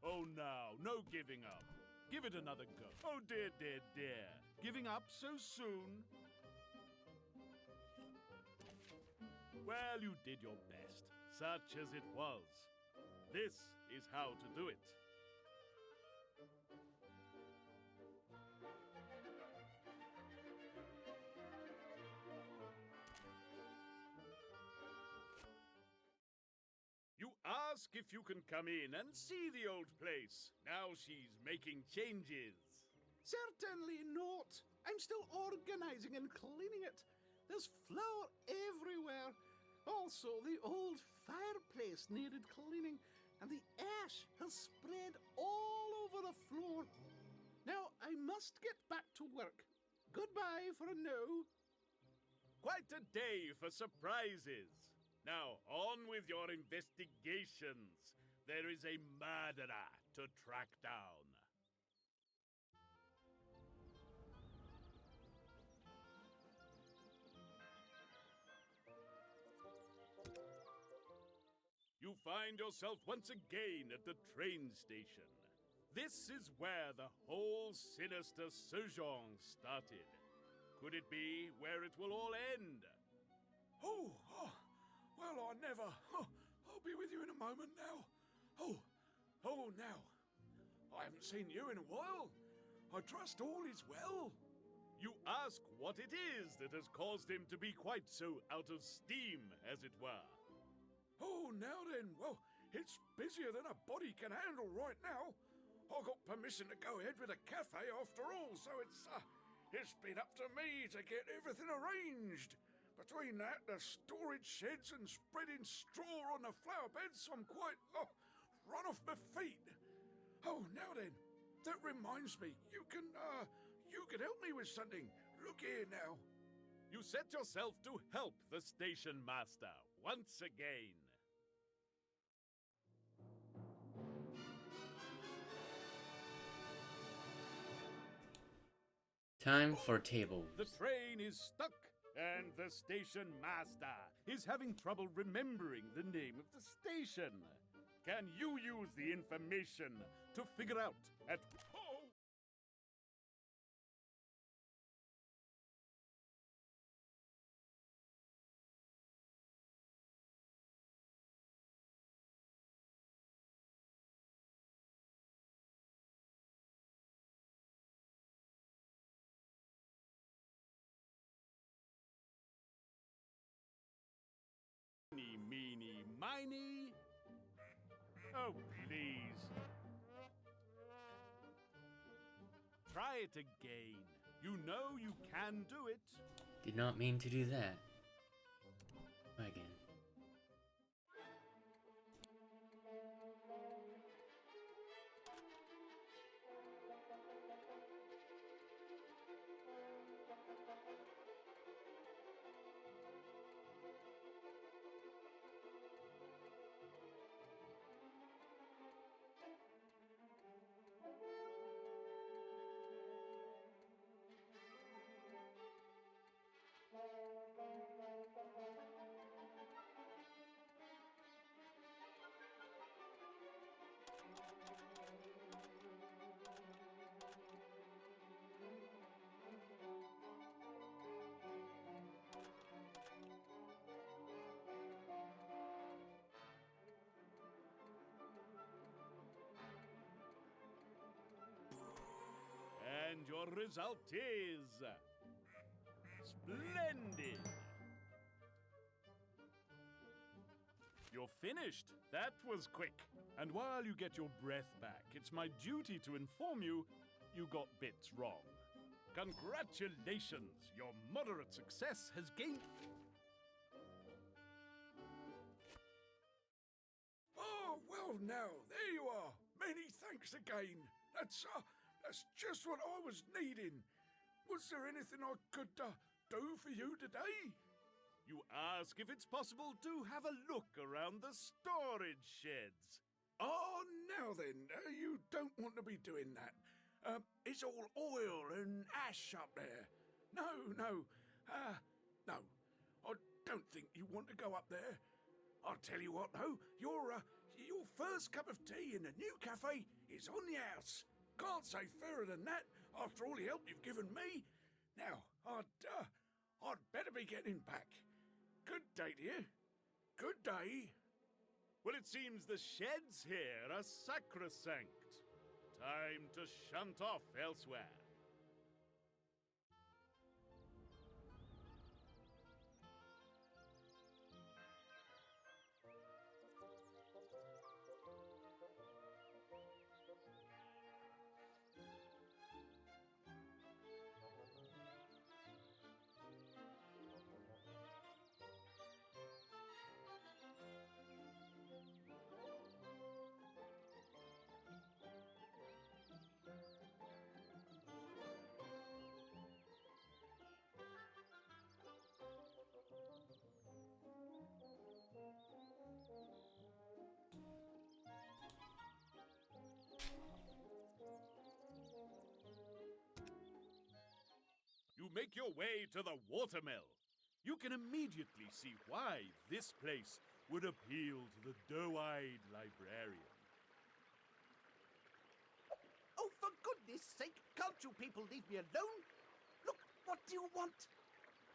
Oh, now, no giving up. Give it another go. Oh, dear, dear, dear. Giving up so soon? Well, you did your best, such as it was. This is how to do it. You ask if you can come in and see the old place. Now she's making changes. Certainly not. I'm still organizing and cleaning it. There's flour everywhere. Also, the old fireplace needed cleaning, and the ash has spread all over the floor. Now, I must get back to work. Goodbye for now. Quite a day for surprises. Now, on with your investigations. There is a murderer to track down. You find yourself once again at the train station. This is where the whole sinister Sejong started. Could it be where it will all end? Well, I never. I'll be with you in a moment now. Now. I haven't seen you in a while. I trust all is well. You ask what it is that has caused him to be quite so out of steam, as it were. Oh, now then. Well, it's busier than a body can handle right now. I got permission to go ahead with a cafe after all, so it's been up to me to get everything arranged. Between that, the storage sheds and spreading straw on the flower beds, I'm quite run off my feet. Oh, now then, that reminds me, you can help me with something. Look here now. You set yourself to help the station master once again. Time for tables. The train is stuck, and the station master is having trouble remembering the name of the station. Can you use the information to figure out at... Oh! Eeny, meeny, miny. Oh, please. Try it again. You know you can do it. Did not mean to do that. Try again. And your result is... splendid! You're finished. That was quick. And while you get your breath back, it's my duty to inform you, you got bits wrong. Congratulations! Your moderate success has gained... Oh, well now, there you are. Many thanks again. That's just what I was needing. Was there anything I could do for you today? You ask if it's possible to have a look around the storage sheds. Oh, now then, you don't want to be doing that. It's all oil and ash up there. No. No. I don't think you want to go up there. I'll tell you what, though, your first cup of tea in the new cafe is on the house. Can't say fairer than that after all the help you've given me. Now, I'd better be getting back. Good day to you. Good day. Well, it seems the sheds here are sacrosanct. Time to shunt off elsewhere. You make your way to the watermill. You can immediately see why this place would appeal to the doe-eyed librarian. Christ's sake, can't you people leave me alone? Look, what do you want?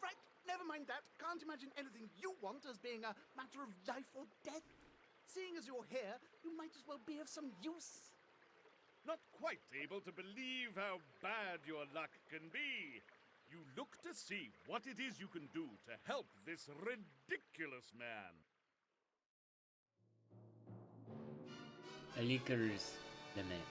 Right, never mind that. Can't imagine anything you want as being a matter of life or death. Seeing as you're here, you might as well be of some use. Not quite able to believe how bad your luck can be. You look to see what it is you can do to help this ridiculous man. A leaker's lament.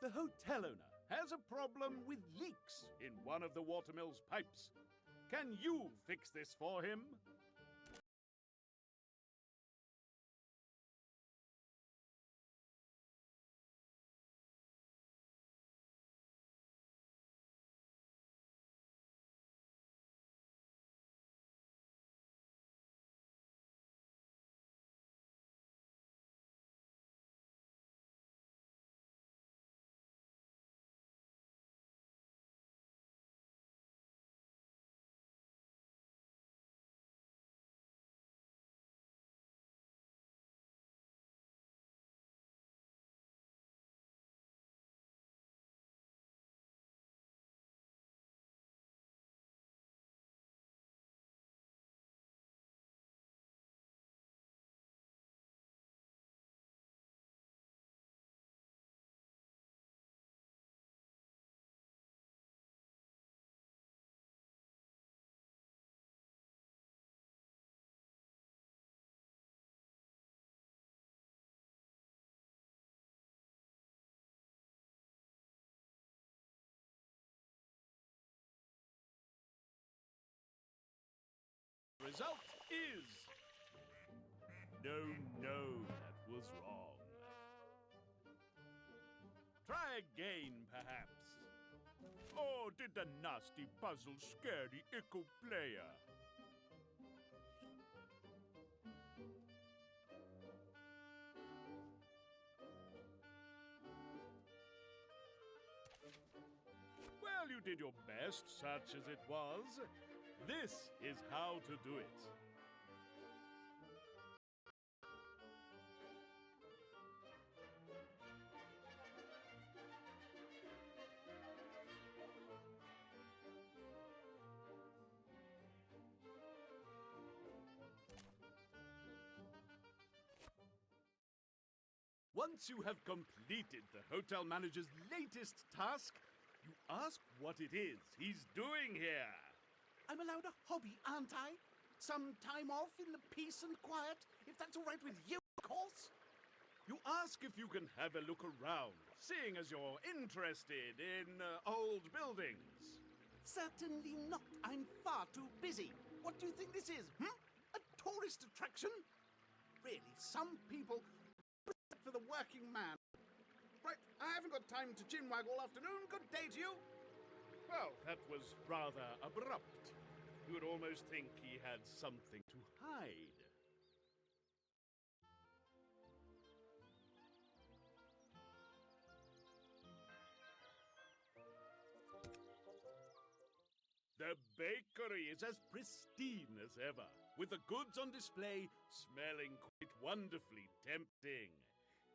The hotel owner has a problem with leaks in one of the watermill's pipes. Can you fix this for him? Result is... No, that was wrong. Try again, perhaps. Or did the nasty puzzle scare the Ickle player? Well, you did your best, such as it was. This is how to do it. Once you have completed the hotel manager's latest task, you ask what it is he's doing here. I'm allowed a hobby, aren't I? Some time off in the peace and quiet, if that's all right with you, of course. You ask if you can have a look around, seeing as you're interested in old buildings. Certainly not. I'm far too busy. What do you think this is, A tourist attraction? Really, some people... for the working man. Right, I haven't got time to chinwag all afternoon. Good day to you. Well, that was rather abrupt. You would almost think he had something to hide. The bakery is as pristine as ever, with the goods on display smelling quite wonderfully tempting.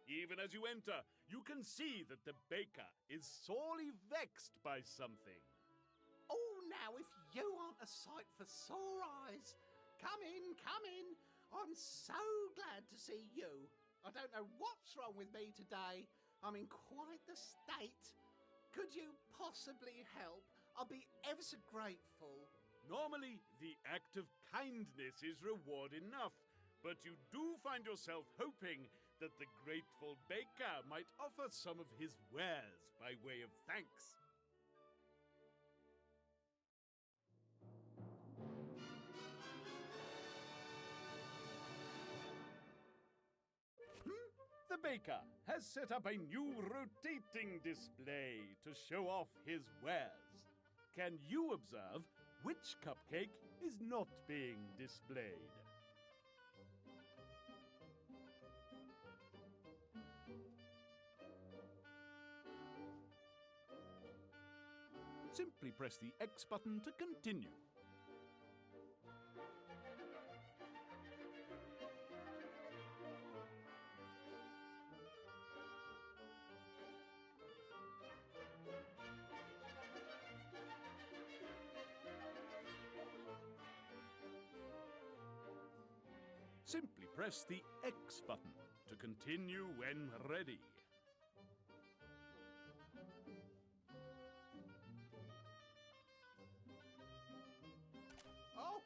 Even as you enter, you can see that the baker is sorely vexed by something. Oh, now, if you aren't a sight for sore eyes. Come in, come in. I'm so glad to see you. I don't know what's wrong with me today. I'm in quite the state. Could you possibly help? I'll be ever so grateful. Normally, the act of kindness is reward enough, but you do find yourself hoping that the grateful baker might offer some of his wares by way of thanks. The baker has set up a new rotating display to show off his wares. Can you observe which cupcake is not being displayed? Simply press the X button to continue. simply press the X button to continue when ready. Oh,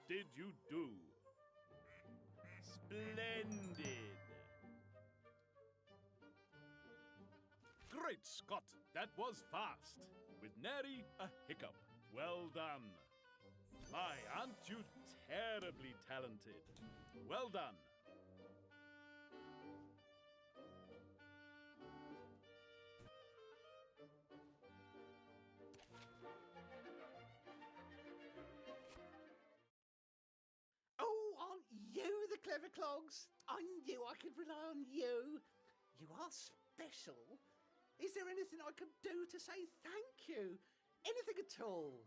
Did you do? Splendid! Great Scott, that was fast! With nary a hiccup. Well done. My, aren't you terribly talented? Well done. oh, aren't you the clever clogs? I knew I could rely on you. You are special. Is there anything I could do to say thank you? Anything at all?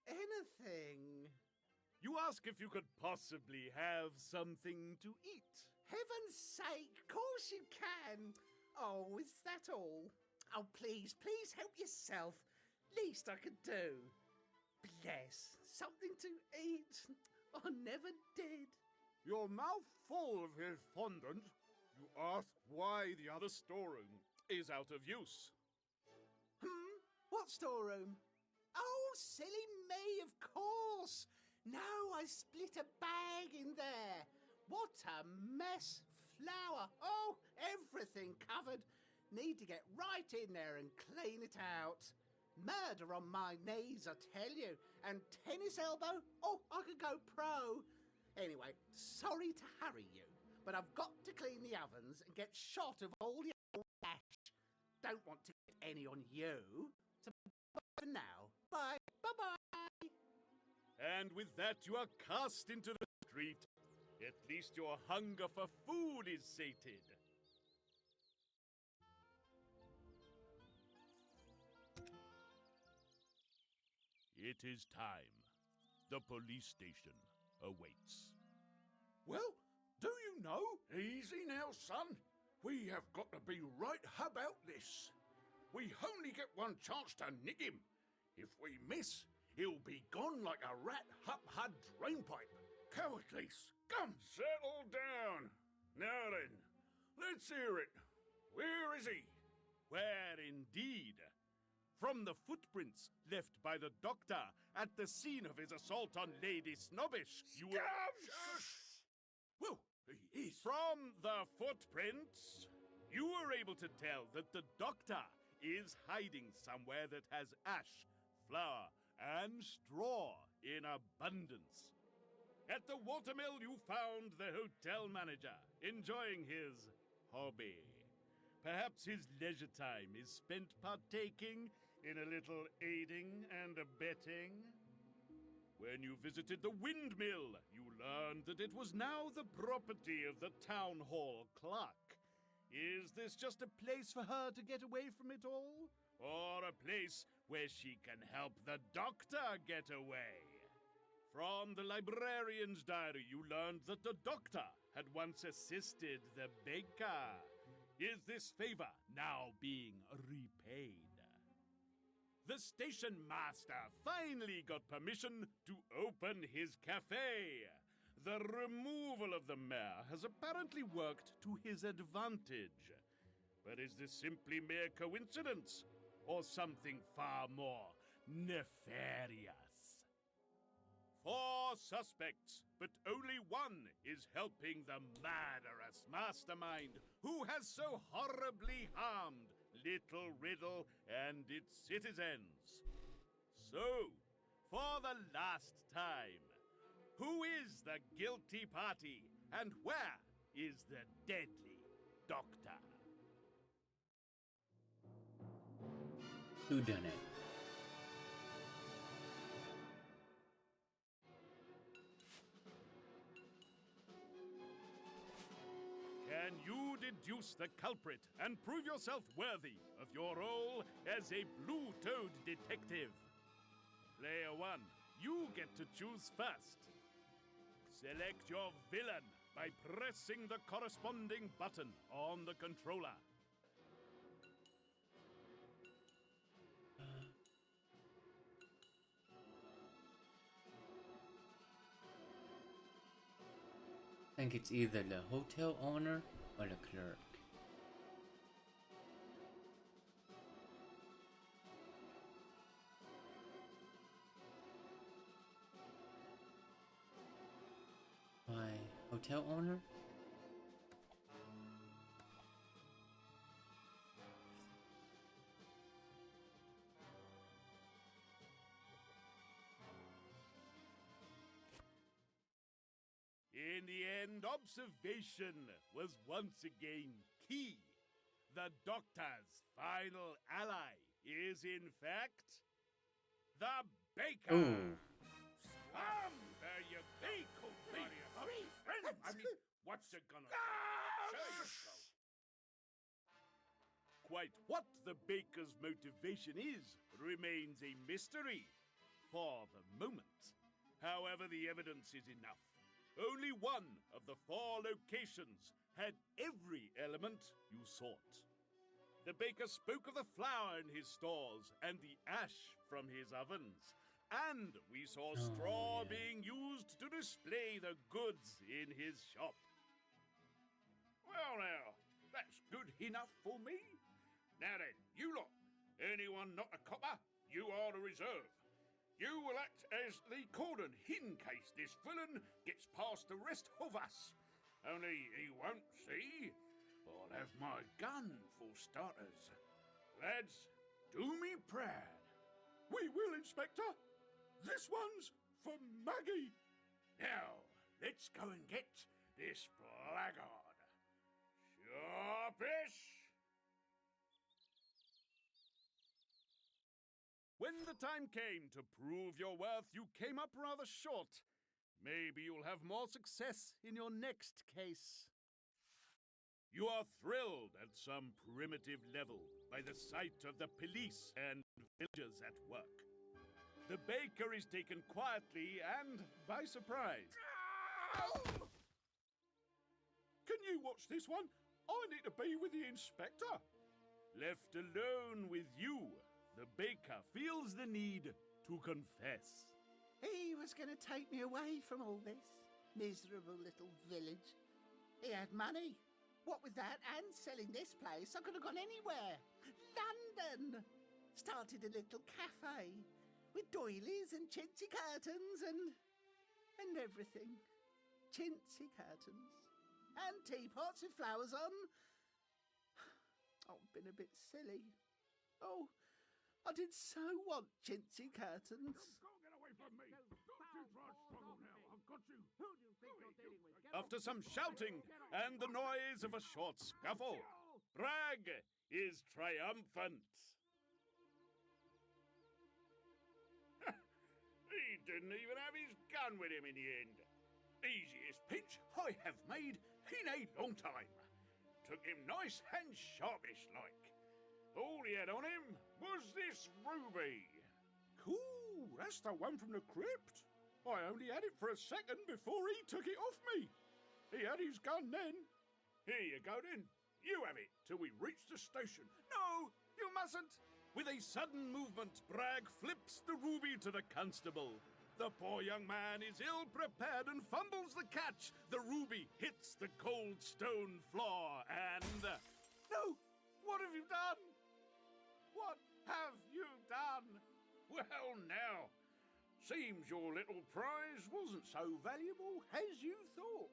Anything? You ask if you could possibly have something to eat. Heaven's sake, of course you can. Oh, is that all? Oh, please, please help yourself. Least I could do. Bless, something to eat. I never did. Your mouth full of his fondant, you ask why the other storeroom is out of use. What storeroom? Oh, silly me, of course. No, I split a bag in there. What a mess. Flour. Oh, everything covered. Need to get right in there and clean it out. Murder on my knees, I tell you. And tennis elbow? Oh, I could go pro. Anyway, sorry to hurry you, but I've got to clean the ovens and get shot of all the old ash. Don't want to get any on you. So bye for now. Bye. Bye-bye. And with that, you are cast into the street. At least your hunger for food is sated. It is time. The police station awaits. Well, do you know? Easy now, son. We have got to be right about this. We only get one chance to nick him. If we miss, he'll be gone like a rat up-had drainpipe. Cowardly scum! Settle down. Now then, let's hear it. Where is he? Where indeed? From the footprints left by the doctor at the scene of his assault on Lady Snobbish, you will... Shush! Well, he is. From the footprints, you were able to tell that the doctor is hiding somewhere that has ash, flour, and straw in abundance. At the watermill, you found the hotel manager enjoying his hobby. Perhaps his leisure time is spent partaking in a little aiding and abetting. When you visited the windmill, you learned that it was now the property of the town hall clerk. Is this just a place for her to get away from it all? Or a place where she can help the doctor get away? From the librarian's diary, you learned that the doctor had once assisted the baker. Is this favor now being repaid? The station master finally got permission to open his cafe. The removal of the mayor has apparently worked to his advantage. But is this simply mere coincidence, or something far more nefarious? 4 suspects, but only one is helping the murderous mastermind who has so horribly harmed Little Riddle and its citizens. So, for the last time, who is the guilty party and where is the deadly doctor? Who done it? deduce the culprit and prove yourself worthy of your role as a Blue Toad detective. Player 1, you get to choose first. Select your villain by pressing the corresponding button on the controller. I think it's either the hotel owner or the clerk. My hotel owner? In the end, observation was once again key. The Doctor's final ally is, in fact, the Baker. Ooh. There you go. He called me a friend. I mean, what's it gonna do? There you go. Quite what the Baker's motivation is remains a mystery for the moment. However, the evidence is enough. Only one of the 4 locations had every element you sought. The baker spoke of the flour in his stores and the ash from his ovens. And we saw straw being used to display the goods in his shop. Well now, that's good enough for me. Now then, you lot, anyone not a copper, you are the reserve. You will act as the cordon in case this villain gets past the rest of us. Only he won't see. I'll have my gun for starters. Lads, do me proud. We will, Inspector. This one's for Maggie. Now, let's go and get this blackguard. Sharpish! When the time came to prove your worth, you came up rather short. Maybe you'll have more success in your next case. You are thrilled at some primitive level by the sight of the police and villagers at work. The baker is taken quietly and by surprise. Can you watch this one? I need to be with the inspector. Left alone with you, the baker feels the need to confess. He was going to take me away from all this miserable little village. He had money. What with that and selling this place, I could have gone anywhere. London! Started a little cafe with doilies and chintzy curtains and everything. Chintzy curtains. And teapots with flowers on. Oh, I've been a bit silly. Oh, I did so want chintzy curtains. Go get away from me! Don't you try to struggle now. I've got you. Who do you think you're dealing with? After some shouting and the noise of a short scuffle, Bragg is triumphant. He didn't even have his gun with him in the end. Easiest pinch I have made in a long time. Took him nice and sharpish like. All he had on him was this ruby. Cool, that's the one from the crypt. I only had it for a second before he took it off me. He had his gun then. Here you go then. You have it till we reach the station. No, you mustn't. With a sudden movement, Bragg flips the ruby to the constable. The poor young man is ill-prepared and fumbles the catch. The ruby hits the cold stone floor and... No! What have you done? What have you done? Well, now, seems your little prize wasn't so valuable as you thought.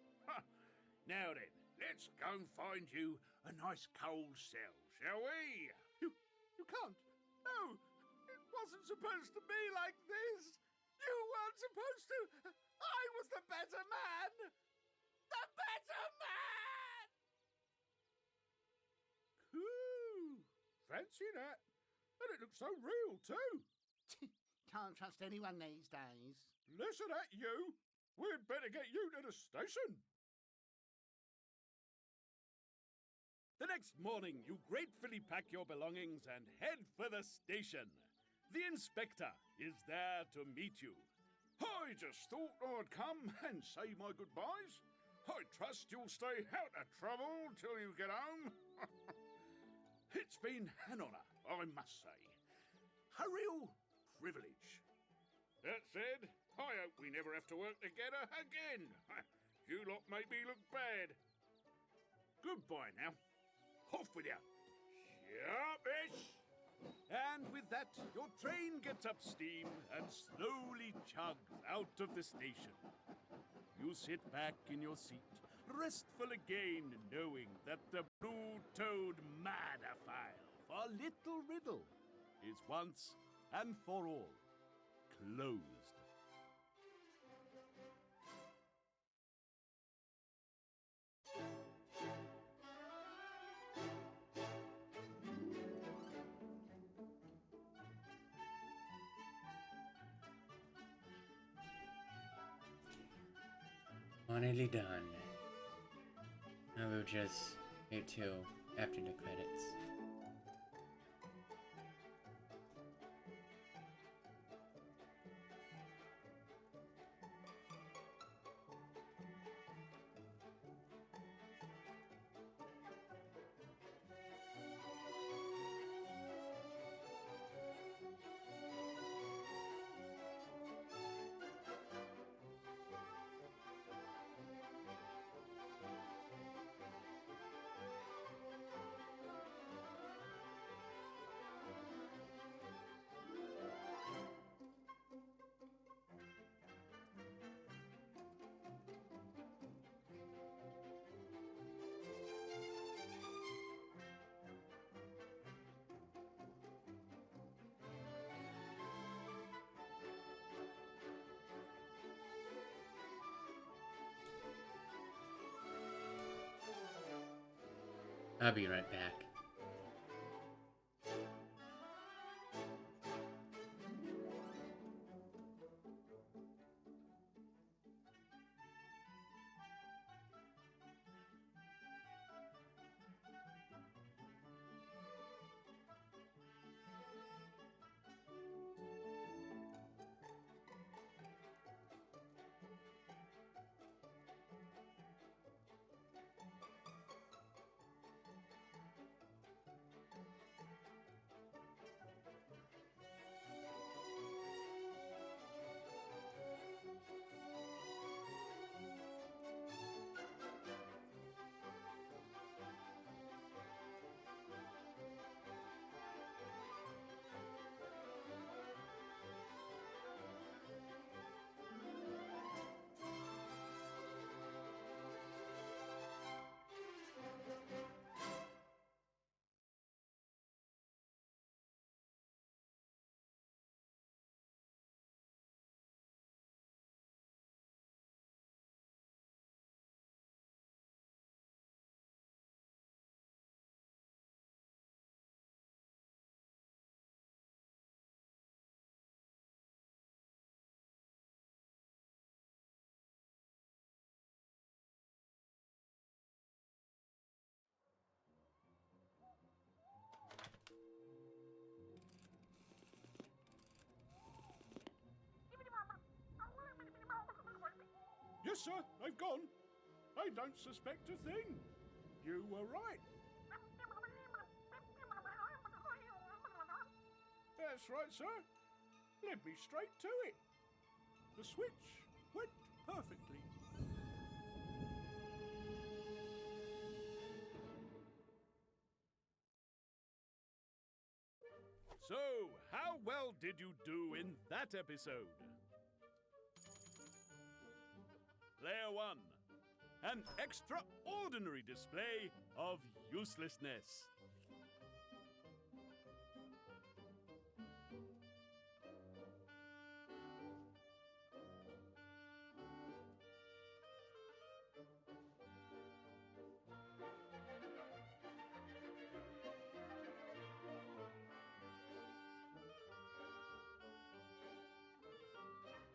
Now then, let's go and find you a nice cold cell, shall we? You can't. No, it wasn't supposed to be like this. You weren't supposed to. I was the better man. The better man! Cool. Fancy that. And it looks so real, too. Can't trust anyone these days. Listen at you. We'd better get you to the station. next morning, you gratefully pack your belongings and head for the station. The inspector is there to meet you. I just thought I'd come and say my goodbyes. I trust you'll stay out of trouble till you get home. It's been an honour, I must say. A real privilege. That said, I hope we never have to work together again. You lot made me look bad. Goodbye now. Off with you. Sharpish! And with that, your train gets up steam and slowly chugs out of the station. You sit back in your seat, restful again, knowing that the blue-toed murder file for Little Riddle is once and for all closed. Finally done. Now we'll just wait till after the credits. I'll be right back. Yes, sir, they've gone. They don't suspect a thing. You were right. That's right, sir. Led me straight to it. The switch went perfectly. So, how well did you do in that episode? Player 1. An extraordinary display of uselessness.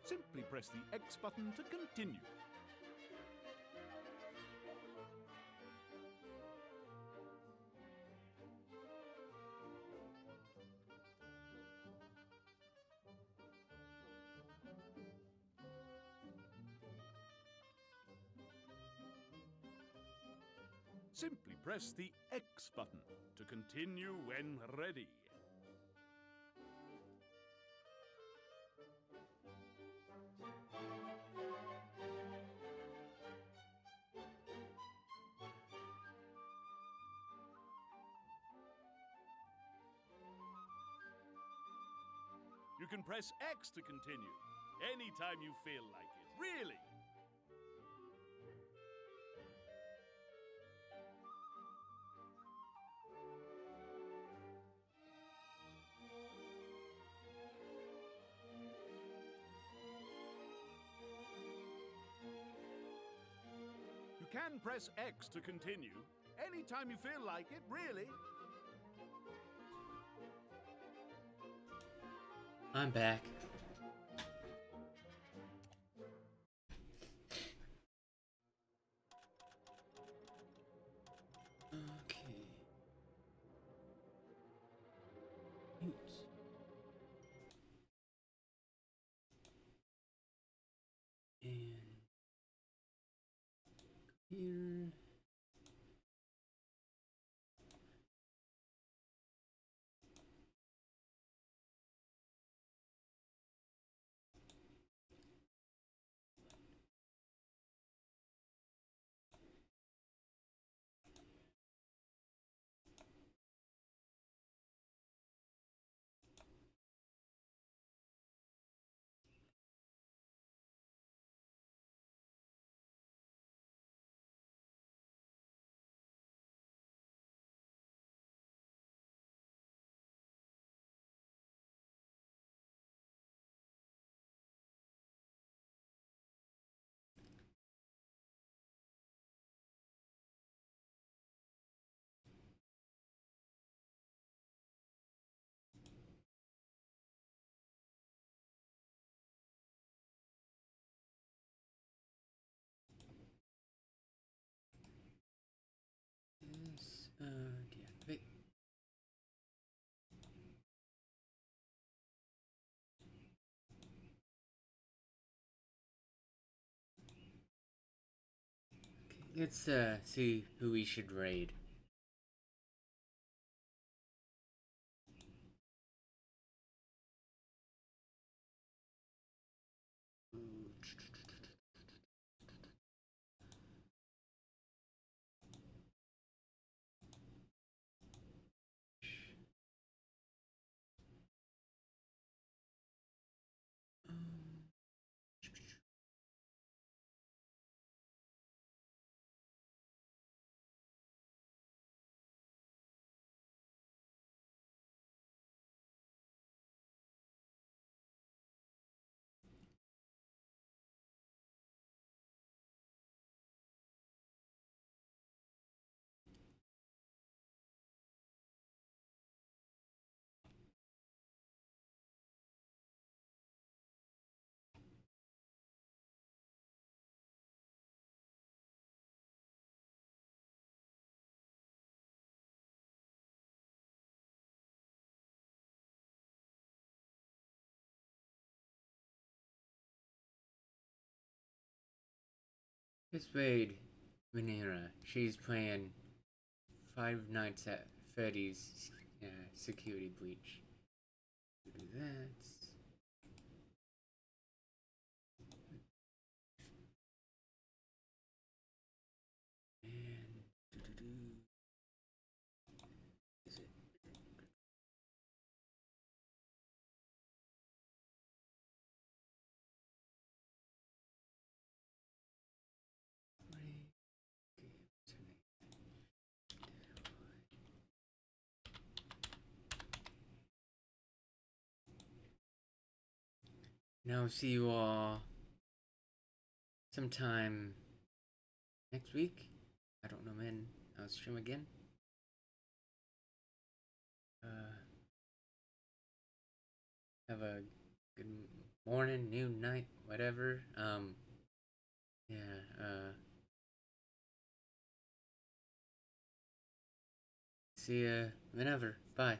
Simply press the X button to continue. simply press the X button to continue when ready. You can press X to continue anytime you feel like it, really. You can press X to continue anytime you feel like it, really. I'm back. Okay. Oops. And here. This, deactivate. Let's see who we should raid. Let's raid Manera. She's playing Five Nights at Freddy's Security Breach. Do that. And is it? Now see you all sometime next week. I don't know when I'll stream again. Have a good morning, noon, night, whatever. See ya whenever. Bye.